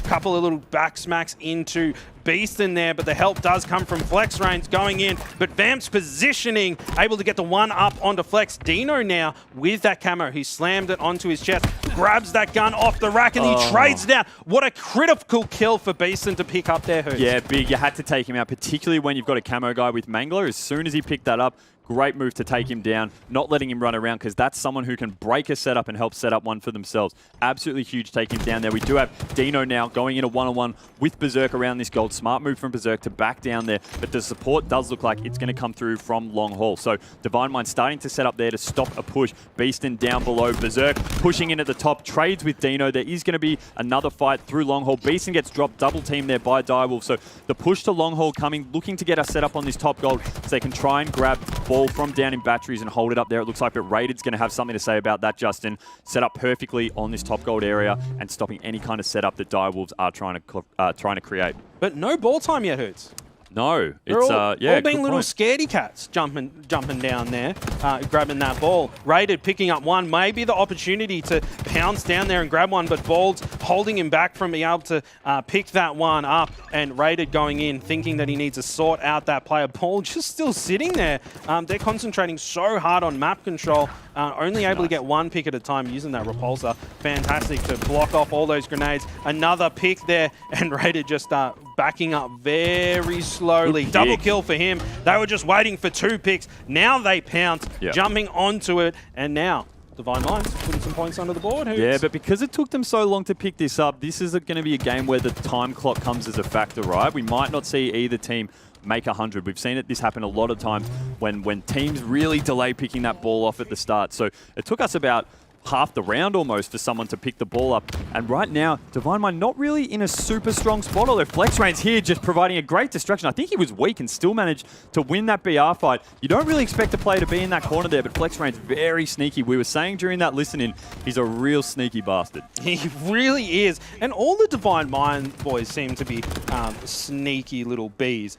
Couple of little back smacks into Beast in there, but the help does come from FlexRains going in, but Vamp's positioning, able to get the one up onto Flex. Dino now with that camo, he slammed it onto his chest, grabs that gun off the rack, and he trades down. What a critical kill for Beaston to pick up there, Hoots. Yeah, big. You had to take him out, particularly when you've got a camo guy with Mangler. As soon as he picked that up, great move to take him down, not letting him run around, because that's someone who can break a setup and help set up one for themselves. Absolutely huge take him down there. We do have Dino now going in a one-on-one with Berserk around this gold. Smart move from Berserk to back down there, but the support does look like it's going to come through from long haul. So Divine Mind starting to set up there to stop a push. Beaston down below. Berserk pushing in at the top, trades with Dino. There is going to be another fight through long haul. Beaston gets dropped, double team there by Direwolf. So the push to long haul coming, looking to get us set up on this top gold so they can try and grab ball from down in batteries and hold it up there. It looks like, but Raided's going to have something to say about that, Justin. Set up perfectly on this top gold area and stopping any kind of setup that Direwolves are trying to create. But no ball time yet, Hoots. No, They're it's all being little scaredy cats jumping down there, grabbing that ball. Raided picking up one, maybe the opportunity to pounce down there and grab one, but Bald's holding him back from being able to pick that one up, and Raided going in, thinking that he needs to sort out that player. Ball just still sitting there. They're concentrating so hard on map control, only able to get one pick at a time using that repulsor. Fantastic to block off all those grenades. Another pick there, and Raided just backing up very slowly. Double kill for him. They were just waiting for 2 picks. Now they pounce, jumping onto it, and now Divine Minds putting some points under the board. Yeah, but because it took them so long to pick this up, this is going to be a game where the time clock comes as a factor, right? We might not see either team make 100. We've seen this happen a lot of times when teams really delay picking that ball off at the start. So it took us about half the round almost for someone to pick the ball up. And right now, Divine Mind not really in a super strong spot, although FlexRains here just providing a great distraction. I think he was weak and still managed to win that BR fight. You don't really expect a player to be in that corner there, but FlexRains very sneaky. We were saying during that listen-in, he's a real sneaky bastard. He really is. And all the Divine Mind boys seem to be sneaky little bees.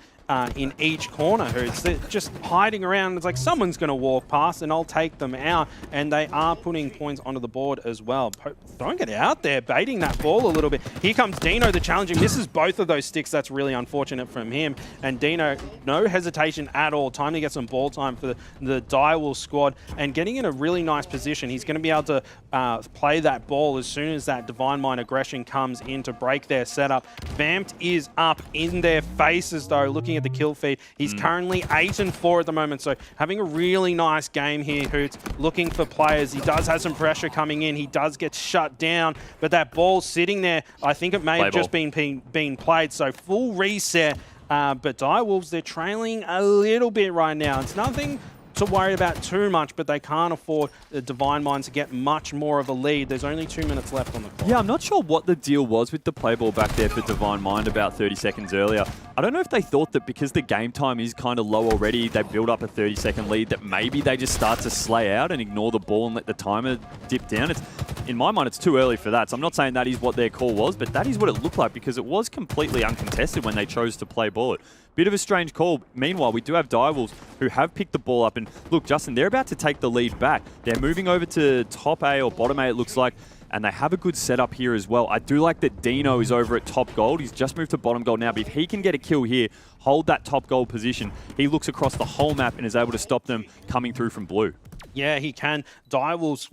in each corner. Who's they're just hiding around. It's like someone's going to walk past and I'll take them out. And they are putting points onto the board as well. Throwing it out there, baiting that ball a little bit. Here comes Dino, the challenger. Misses both of those sticks. That's really unfortunate from him. And Dino, no hesitation at all. Time to get some ball time for the Direwolves squad. And getting in a really nice position. He's going to be able to play that ball as soon as that Divine Mind aggression comes in to break their setup. Vamped is up in their faces, though, looking at the kill feed. He's currently 8-4 at the moment, so having a really nice game here, Hoots. Looking for players. He does have some pressure coming in. He does get shut down, but that ball sitting there, I think it may have just been played, so full reset. But Direwolves, they're trailing a little bit right now. It's nothing to worry about too much, but they can't afford the Divine Mind to get much more of a lead. There's only 2 minutes left on the clock. Yeah, I'm not sure what the deal was with the play ball back there for Divine Mind about 30 seconds earlier. I don't know if they thought that because the game time is kind of low already, they build up a 30-second lead, that maybe they just start to slay out and ignore the ball and let the timer dip down. In my mind, it's too early for that. So I'm not saying that is what their call was, but that is what it looked like because it was completely uncontested when they chose to play ball it. Bit of a strange call. Meanwhile, we do have Direwolves who have picked the ball up. And look, Justin, they're about to take the lead back. They're moving over to top A or bottom A, it looks like. And they have a good setup here as well. I do like that Dino is over at top gold. He's just moved to bottom gold now. But if he can get a kill here, hold that top gold position, he looks across the whole map and is able to stop them coming through from blue. Yeah, he can. Direwolves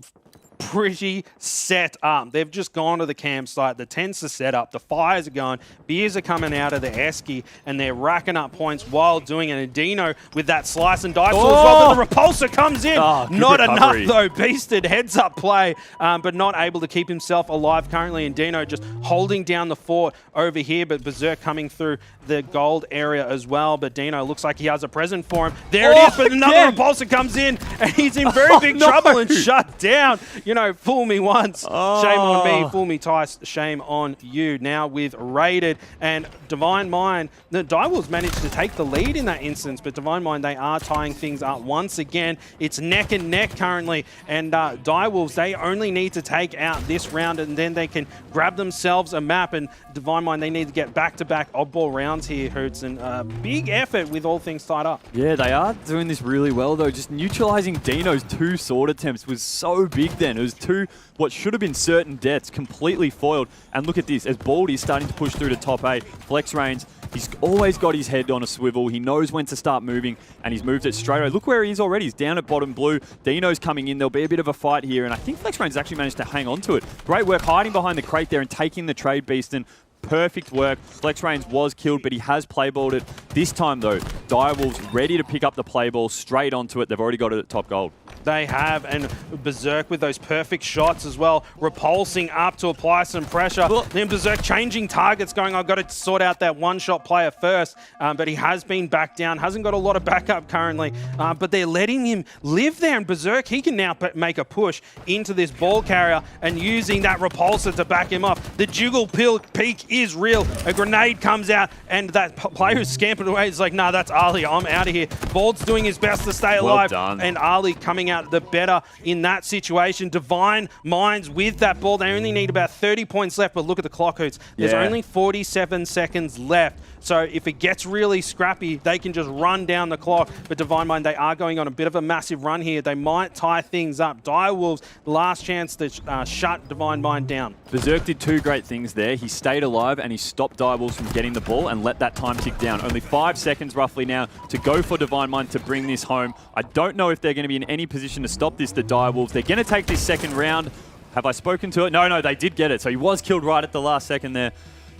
pretty set up. They've just gone to the campsite. The tents are set up. The fires are going. Beers are coming out of the esky, and they're racking up points while doing it. And Dino with that slice and dice as well. But the repulsor comes in. Not enough, though. Beasted heads-up play, but not able to keep himself alive currently. And Dino just holding down the fort over here, but Bazaar coming through the gold area as well. But Dino looks like he has a present for him. There it is, but another repulsor comes in, and he's in very big trouble and shut down. You know, fool me once, shame on me. Fool me twice, shame on you. Now with Raided and Divine Mind, the Direwolves managed to take the lead in that instance, but Divine Mind, they are tying things up once again. It's neck and neck currently, and Direwolves, they only need to take out this round, and then they can grab themselves a map, and Divine Mind, they need to get back-to-back oddball rounds here, Hoots, and big effort with all things tied up. Yeah, they are doing this really well, though. Just neutralizing Dino's 2 sword attempts was so big then. It was 2 what should have been certain deaths, completely foiled. And look at this, as Baldy's starting to push through to top 8, Flex Reigns, he's always got his head on a swivel. He knows when to start moving, and he's moved it straight away. Look where he is already. He's down at bottom blue. Dino's coming in. There'll be a bit of a fight here, and I think Flex Reigns actually managed to hang on to it. Great work hiding behind the crate there and taking the trade beast, and perfect work. Flex Reigns was killed, but he has playballed it. This time, though, Direwolves ready to pick up the playball straight onto it. They've already got it at top gold. They have, and Berserk with those perfect shots as well, repulsing up to apply some pressure. Then Berserk changing targets, going, I've got to sort out that one-shot player first, but he has been back down, hasn't got a lot of backup currently, but they're letting him live there, and Berserk, he can now make a push into this ball carrier and using that repulsor to back him off. The jiggle peak is real. A grenade comes out, and that player who's scampered away is like, nah, that's Ali, I'm out of here. Bald's doing his best to stay alive, and Ali coming out the better in that situation. Divine Minds with that ball. They only need about 30 points left, but look at the clock, Hoots. There's only 47 seconds left. So if it gets really scrappy, they can just run down the clock. But Divine Mind, they are going on a bit of a massive run here. They might tie things up. Direwolves, last chance to shut Divine Mind down. Berserk did 2 great things there. He stayed alive and he stopped Direwolves from getting the ball and let that time tick down. Only 5 seconds roughly now to go for Divine Mind to bring this home. I don't know if they're going to be in any position to stop this, the Direwolves. They're going to take this second round. Have I spoken to it? No, they did get it. So he was killed right at the last second there.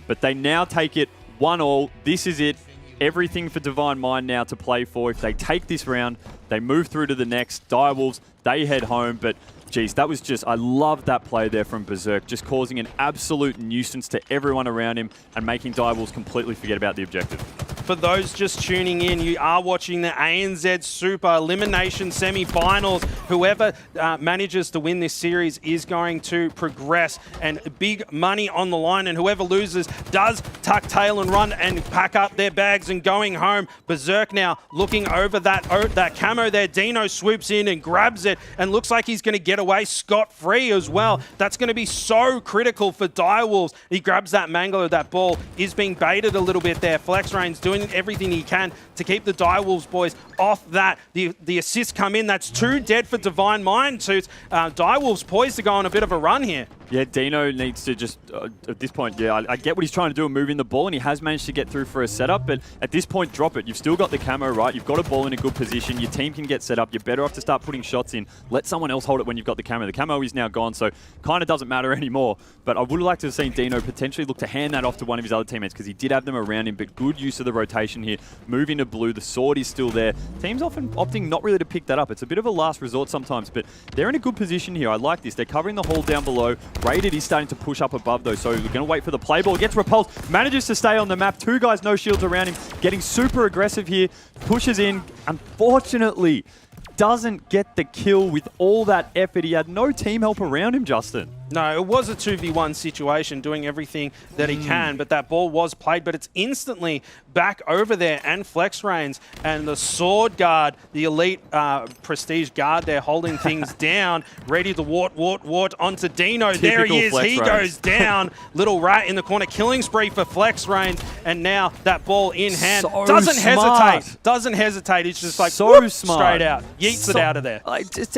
But they now take it 1-1. This is it. Everything for Divine Mind now to play for. If they take this round, they move through to the next. Direwolves, they head home. But geez, that was just, I love that play there from Berserk, just causing an absolute nuisance to everyone around him and making Direwolves completely forget about the objective. For those just tuning in, you are watching the ANZ Super Elimination Semifinals. Whoever manages to win this series is going to progress, and big money on the line, and whoever loses does tuck tail and run and pack up their bags and going home. Berserk now looking over that camo there. Dino swoops in and grabs it and looks like he's going to get away scot-free as well. That's going to be so critical for Direwolves. He grabs that Mangler. That ball is being baited a little bit there. FlexRain's doing everything he can to keep the Direwolves boys off that. The assists come in. That's 2 dead for Divine Mind. So Direwolves poised to go on a bit of a run here. Yeah, Dino needs to just, at this point, yeah, I get what he's trying to do and moving the ball, and he has managed to get through for a setup, but at this point, drop it. You've still got the camo, right? You've got a ball in a good position. Your team can get set up. You're better off to start putting shots in. Let someone else hold it when you've got the camo. The camo is now gone, so kind of doesn't matter anymore, but I would like to have seen Dino potentially look to hand that off to one of his other teammates because he did have them around him, but good use of the rotation here. Moving to blue, the sword is still there. Teams often opting not really to pick that up. It's a bit of a last resort sometimes, but they're in a good position here. I like this. They're covering the hole down below. Rated is starting to push up above though, so we're going to wait for the play ball. Gets repulsed, manages to stay on the map. 2 guys, no shields around him, getting super aggressive here. Pushes in, unfortunately, doesn't get the kill with all that effort. He had no team help around him, Justin. No, it was a 2v1 situation, doing everything that he can, but that ball was played, but it's instantly back over there, and FlexRains and the sword guard, the elite prestige guard there holding things down, ready to wart onto Dino. Typical there he is, he FlexRains. goes down. Little rat in the corner, killing spree for FlexRains, and now that ball in hand. So doesn't smart. hesitate, doesn't hesitate. It's just like So whoop, smart. straight out, yeets it out of there.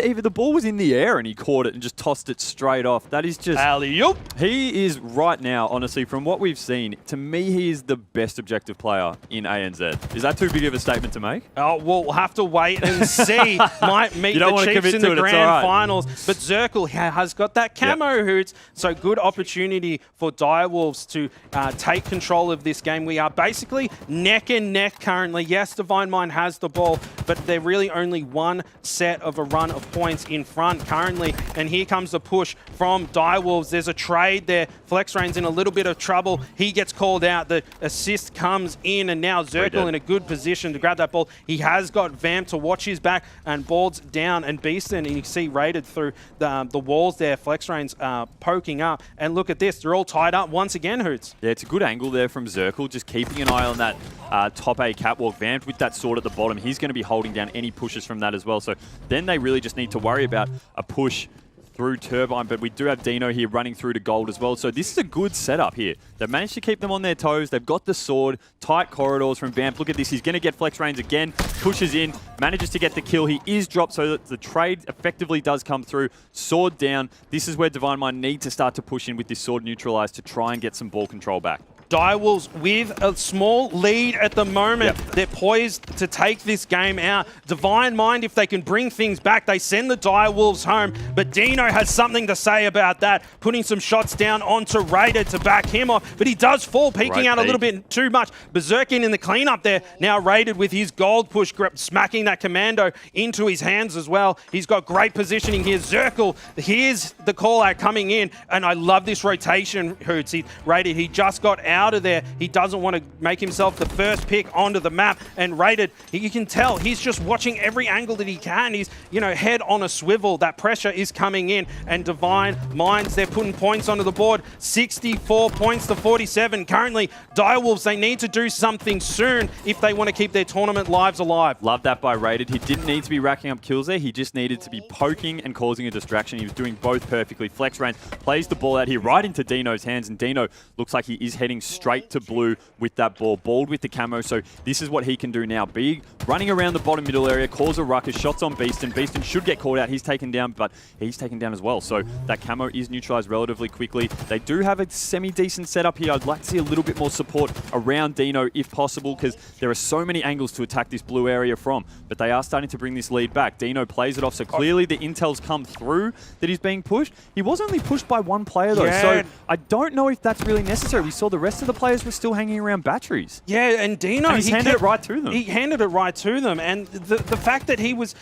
Even the ball was in the air and he caught it and just tossed it straight off. That is just... Alley-oop. He is right now, honestly, from what we've seen, to me, he is the best objective player in ANZ. Is that too big of a statement to make? Oh, we'll have to wait and see. Might meet the Chiefs in the grand finals. But Zirkle has got that camo hoots. So good opportunity for Direwolves to take control of this game. We are basically neck and neck currently. Yes, Divine Mind has the ball, but they're really only one set of a run of points in front currently. And here comes the push from Direwolves. There's a trade there. FlexRain's in a little bit of trouble. He gets called out. The assist comes in, and now Zirkle in a good position to grab that ball. He has got Vamp to watch his back, and Bald's down, and Beaston, and you see raided through the walls there. FlexRain's poking up, and look at this. They're all tied up once again, Hoots. Yeah, it's a good angle there from Zirkle, just keeping an eye on that top A catwalk. Vamped with that sword at the bottom. He's going to be holding down any pushes from that as well. So then they really just need to worry about a push through Turbine, but we do have Dino here running through to gold as well. So this is a good setup here. They've managed to keep them on their toes. They've got the sword, tight corridors from Vamp. Look at this. He's going to get FlexRains again, pushes in, manages to get the kill. He is dropped, so that the trade effectively does come through. Sword down. This is where Divine Mind need to start to push in with this sword neutralized to try and get some ball control back. Direwolves with a small lead at the moment. They're poised to take this game out. Divine Mind, if they can bring things back, they send the Direwolves home. But Dino has something to say about that, putting some shots down onto Raider to back him off. But he does fall, peeking out a little bit too much. Berserk in the cleanup there, now raided with his gold push grip, smacking that commando into his hands as well. He's got great positioning here. Zirkle, here's the call out coming in, and I love this rotation, Hoots. He raided, he just got out of there. He doesn't want to make himself the first pick onto the map, and raided, you can tell he's just watching every angle that he can. He's, you know, head on a swivel. That pressure is coming in, and Divine Minds, they're putting points onto the board. 64 points to 47. Currently, Direwolves, they need to do something soon if they want to keep their tournament lives alive. Love that by Raided. He didn't need to be racking up kills there. He just needed to be poking and causing a distraction. He was doing both perfectly. FlexRain plays the ball out here right into Dino's hands, and Dino looks like he is heading straight to blue with that ball. Balled with the camo, so this is what he can do now. Big, running around the bottom middle area, cause a ruckus, shots on Beaston. Beaston should get called out. He's taken down, but he's taken down as well. So that camo is neutralized relatively quickly. They do have a semi-decent setup here. I'd like to see a little bit more support around Dino if possible, because there are so many angles to attack this blue area from, but they are starting to bring this lead back. Dino plays it off, so clearly the intel's come through that he's being pushed. He was only pushed by one player though, so I don't know if that's really necessary. We saw the rest of the players were still hanging around batteries. Yeah, and Dino, and he handed it right to them. He handed it right to them, and the fact that he was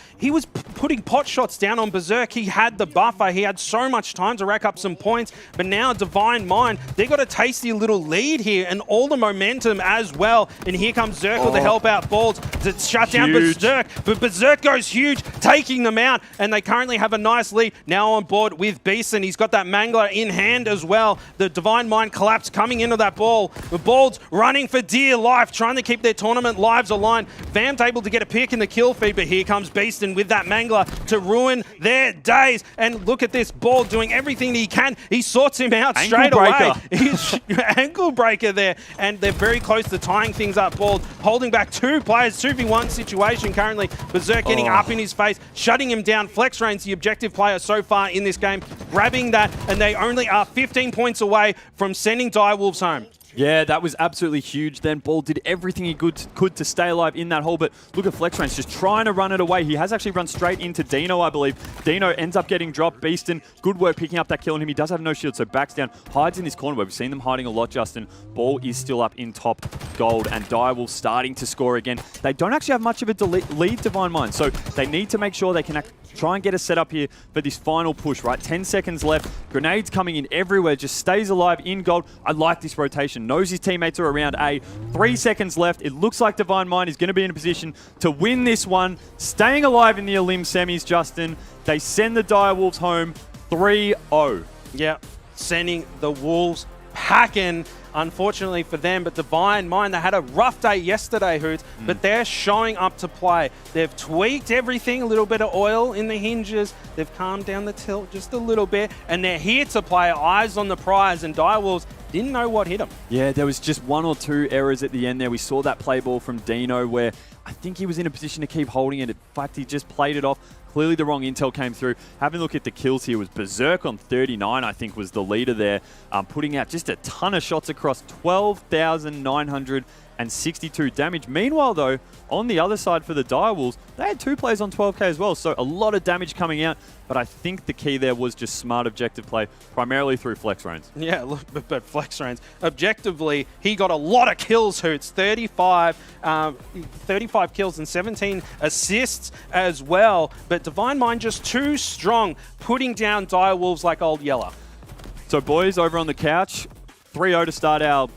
putting pot shots down on Berserk, he had the buffer, he had so much time to rack up some points, but now Divine Mind, they got a tasty little lead here, and all the momentum as well, and here comes Zirkle to help out Balls to shut down Berserk, but Berserk goes huge, taking them out, and they currently have a nice lead now on board with Beeson. He's got that Mangler in hand as well. The Divine Mind collapse coming into that ball. ball. The Balds running for dear life, trying to keep their tournament lives aligned. Vam's able to get a pick in the kill feed, but here comes Beaston with that Mangler to ruin their days. And look at this, Bald doing everything he can. He sorts him out straight away. He's ankle breaker there, and they're very close to tying things up. Bald holding back 2 players, 2v1 situation currently. Berserk getting up in his face, shutting him down. Flex Rain's the objective player so far in this game, grabbing that, and they only are 15 points away from sending Direwolves home. Yeah, that was absolutely huge. Then Ball did everything he could to stay alive in that hole, but look at Flex Range just trying to run it away. He has actually run straight into Dino, I believe. Dino ends up getting dropped. Beaston, good work picking up that kill on him. He does have no shield, so backs down, hides in this corner where we've seen them hiding a lot, Justin. Ball is still up in top gold, and Direwolves starting to score again. They don't actually have much of a lead, Divine Mind, so they need to make sure they can try and get a setup here for this final push, right? 10 seconds left. Grenades coming in everywhere. Just stays alive in gold. I like this rotation. Knows his teammates are around A. 3 seconds left. It looks like Divine Mind is going to be in a position to win this one. Staying alive in the Elim semis, Justin. They send the Direwolves home 3-0. Yeah, sending the Wolves packing. Unfortunately for them, but Divine Mind, they had a rough day yesterday, Hoots, but they're showing up to play. They've tweaked everything, a little bit of oil in the hinges. They've calmed down the tilt just a little bit, and they're here to play, eyes on the prize, and Direwolves didn't know what hit them. Yeah, there was just 1 or 2 errors at the end there. We saw that play ball from Dino where I think he was in a position to keep holding it. In fact, he just played it off. Clearly the wrong intel came through. Having a look at the kills here was Berserk on 39, I think was the leader there, putting out just a ton of shots across 12,962 damage. Meanwhile, though, on the other side for the Direwolves, they had 2 players on 12k as well, so a lot of damage coming out. But I think the key there was just smart objective play, primarily through Flex Rains. Yeah, look, but Flex Rains, objectively, he got a lot of kills, Hoots. 35 kills and 17 assists as well. But Divine Mind just too strong, putting down Direwolves like old Yeller. So boys, over on the couch, 3-0 to start our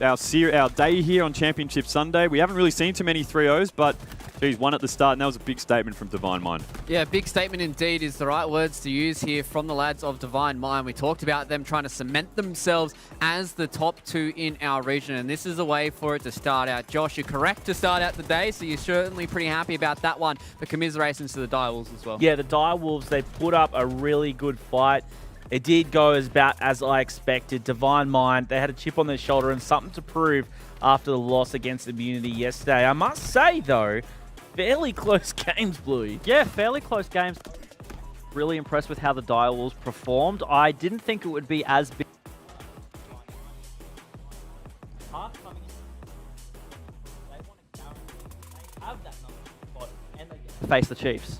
day here on Championship Sunday. We haven't really seen too many 3-0s, but geez, one at the start, and that was a big statement from Divine Mind. Yeah, big statement indeed is the right words to use here from the lads of Divine Mind. We talked about them trying to cement themselves as the top 2 in our region, and this is a way for it to start out. Josh, you're correct to start out the day, so you're certainly pretty happy about that one. But commiserations to the Direwolves as well. Yeah, the Direwolves, they put up a really good fight. It did go about as I expected. Divine Mind, they had a chip on their shoulder and something to prove after the loss against Immunity yesterday. I must say, though, fairly close games, Bluey. Yeah, fairly close games. Really impressed with how the Direwolves performed. I didn't think it would be as big. Face the Chiefs.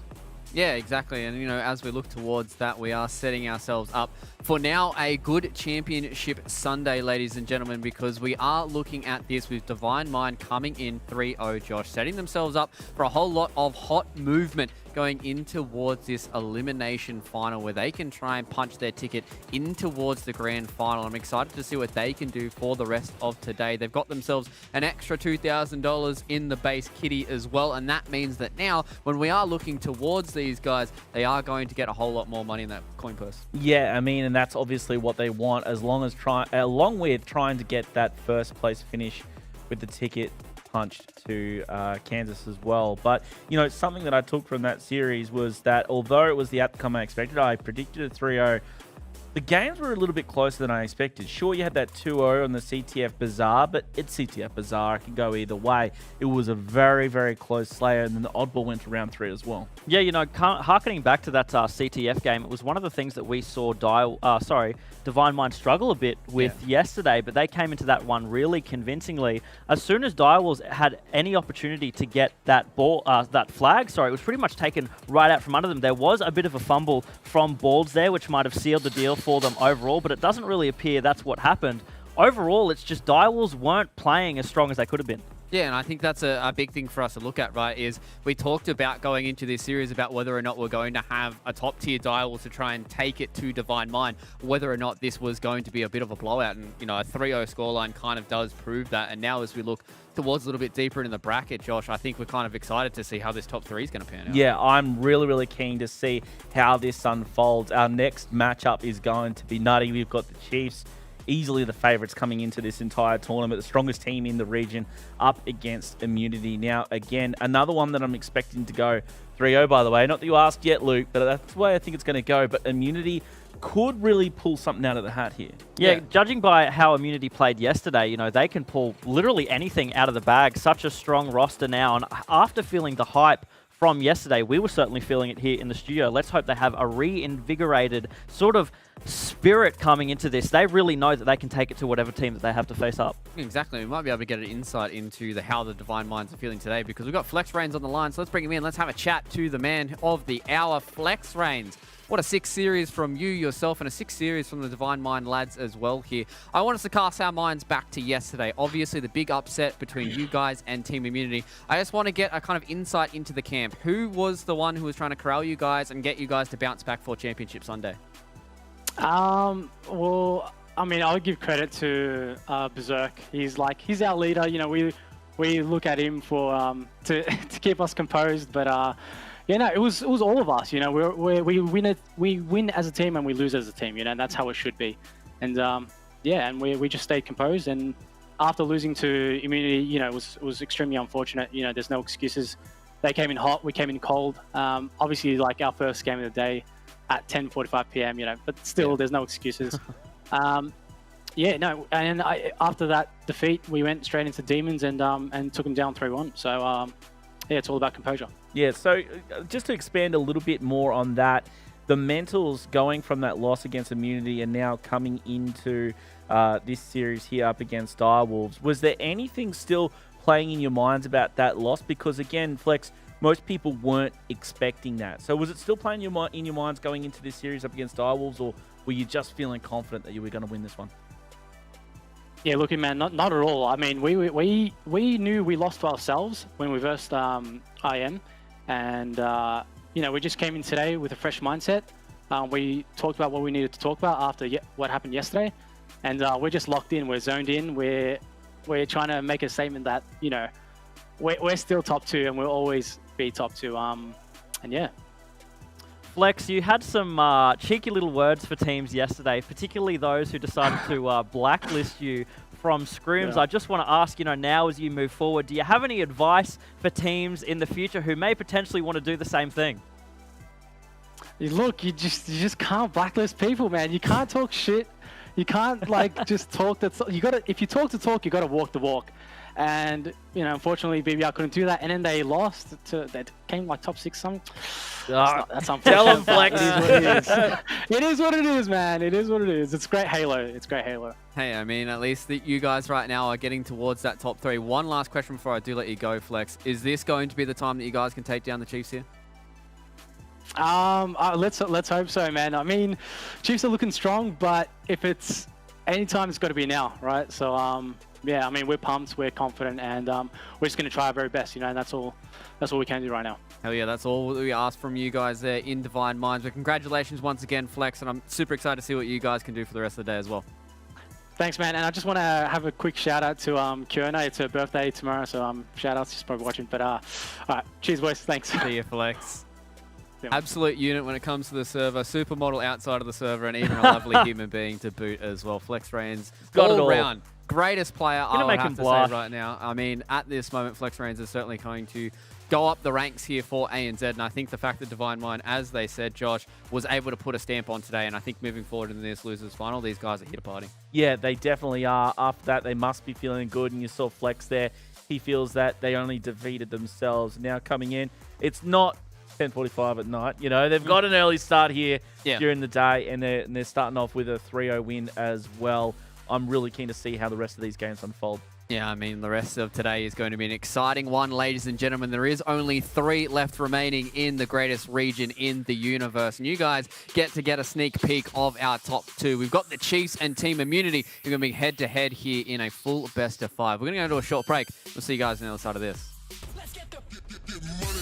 Yeah, exactly. And, you know, as we look towards that, we are setting ourselves up for now a good Championship Sunday, ladies and gentlemen, because we are looking at this with Divine Mind coming in 3-0, Josh, setting themselves up for a whole lot of hot movement going in towards this elimination final where they can try and punch their ticket in towards the grand final. I'm excited to see what they can do for the rest of today. They've got themselves an extra $2,000 in the base kitty as well, and that means that now when we are looking towards these guys, they are going to get a whole lot more money in that coin purse. Yeah, I mean, and that's obviously what they want, along with trying to get that first place finish with the ticket punched to Kansas as well. But, you know, something that I took from that series was that although it was the outcome I expected, I predicted a 3-0. The games were a little bit closer than I expected. Sure, you had that 2-0 on the CTF Bazaar, but it's CTF Bazaar. It can go either way. It was a very, very close slayer, and then the oddball went to round 3 as well. Yeah, you know, harkening back to that CTF game, it was one of the things that we saw Divine Mind struggle a bit with yesterday, but they came into that one really convincingly. As soon as Direwolves had any opportunity to get that ball, that flag, it was pretty much taken right out from under them. There was a bit of a fumble from Balds there, which might have sealed the deal for them overall, but it doesn't really appear that's what happened. Overall, it's just Direwolves weren't playing as strong as they could have been. Yeah, and I think that's a big thing for us to look at, right, is we talked about going into this series about whether or not we're going to have a top-tier Direwolves to try and take it to Divine Mind, whether or not this was going to be a bit of a blowout. And, you know, a 3-0 scoreline kind of does prove that. And now as we look towards a little bit deeper in the bracket, Josh, I think we're kind of excited to see how this top 3 is going to pan out. Yeah, I'm really, really keen to see how this unfolds. Our next matchup is going to be nutty. We've got the Chiefs easily the favourites coming into this entire tournament. The strongest team in the region up against Immunity. Now, again, another one that I'm expecting to go 3-0, by the way. Not that you asked yet, Luke, but that's the way I think it's going to go. But Immunity could really pull something out of the hat here. Yeah, judging by how Immunity played yesterday, they can pull literally anything out of the bag. Such a strong roster now. And after feeling the hype from yesterday, we were certainly feeling it here in the studio. Let's hope they have a reinvigorated sort of spirit coming into this. They really know that they can take it to whatever team that they have to face up. Exactly. We might be able to get an insight into how the Divine Minds are feeling today, because we've got Flex Reigns on the line. So let's bring him in. Let's have a chat to the man of the hour, Flex Reigns. What a 6 series from you, yourself, and a 6 series from the Divine Mind lads as well here. I want us to cast our minds back to yesterday. Obviously, the big upset between you guys and Team Immunity. I just want to get a kind of insight into the camp. Who was the one who was trying to corral you guys and get you guys to bounce back for Championship Sunday? Well, I mean, I would give credit to Berserk. He's our leader. We look at him for to keep us composed, but it was all of us. We win as a team and we lose as a team. And that's how it should be. And and we just stayed composed. And after losing to Immunity, it was extremely unfortunate. There's no excuses. They came in hot, we came in cold. Obviously, like our first game of the day at 10:45 p.m. But still, there's no excuses. And after that defeat, we went straight into Demons and took them down 3-1. So it's all about composure. Yeah, so just to expand a little bit more on that, the mentals going from that loss against Immunity and now coming into this series here up against Direwolves, was there anything still playing in your minds about that loss? Because again, Flex, most people weren't expecting that. So was it still playing in your minds going into this series up against Direwolves, or were you just feeling confident that you were going to win this one? Yeah, looking, man, not at all. I mean, we knew we lost to ourselves when we versed IM, and we just came in today with a fresh mindset. We talked about what we needed to talk about after what happened yesterday, and we're just locked in. We're zoned in. We're trying to make a statement that we're still top 2 and we'll always be top 2. And yeah. Flex, you had some cheeky little words for teams yesterday, particularly those who decided to blacklist you from scrims. Yeah. I just want to ask, now as you move forward, do you have any advice for teams in the future who may potentially want to do the same thing? Look, you just can't blacklist people, man. You can't talk shit. You can't just talk. If you talk the talk, you got to walk the walk. And unfortunately, BBR couldn't do that, and then they lost. They came top 6 something. That's unfortunate. Tell them, Flex. It is what it is, man. It is what it is. It's great Halo. Hey, I mean, at least that you guys right now are getting towards that top 3. One last question before I do let you go, Flex. Is this going to be the time that you guys can take down the Chiefs here? Let's hope so, man. I mean, Chiefs are looking strong, but if it's any time, it's got to be now, right? So yeah, I mean, we're pumped, we're confident, and we're just going to try our very best, and that's all we can do right now. Hell yeah, that's all we ask from you guys there in Divine Minds. But congratulations once again, Flex, and I'm super excited to see what you guys can do for the rest of the day as well. Thanks, man. And I just want to have a quick shout out to Kiona. It's her birthday tomorrow, so shout outs. She's probably watching. But all right, cheers, boys. Thanks. See you, Flex. Absolute unit when it comes to the server, supermodel outside of the server, and even a lovely human being to boot as well. Flex Reigns, all round greatest player I would have to say right now. I mean, at this moment, Flex Reigns is certainly going to go up the ranks here for ANZ, and I think the fact that Divine Mind, as they said, Josh, was able to put a stamp on today, and I think moving forward in this losers final, these guys are here to party. Yeah, they definitely are. After that, they must be feeling good, and you saw Flex there. He feels that they only defeated themselves. Now coming in, it's not 10:45 at night. They've got an early start here during the day, and they're starting off with a 3-0 win as well. I'm really keen to see how the rest of these games unfold. Yeah, I mean, the rest of today is going to be an exciting one, ladies and gentlemen. There is only 3 left remaining in the greatest region in the universe. And you guys get a sneak peek of our top 2. We've got the Chiefs and Team Immunity. You're going to be head-to-head here in a full best of 5. We're going to go into a short break. We'll see you guys on the other side of this. Let's get the money.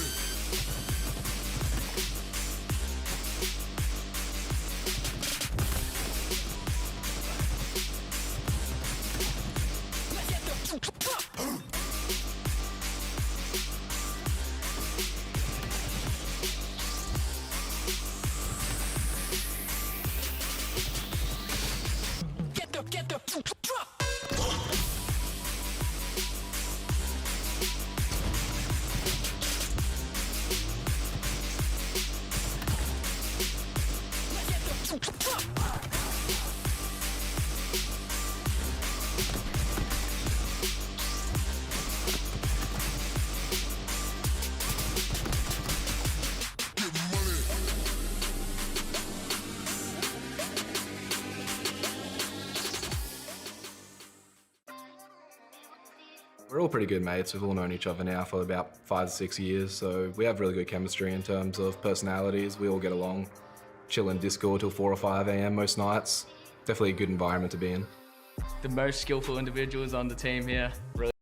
We're all pretty good mates. We've all known each other now for about 5 to 6 years, so we have really good chemistry in terms of personalities. We all get along, chill in Discord till 4 or 5 a.m. most nights. Definitely a good environment to be in. The most skillful individuals on the team here. Really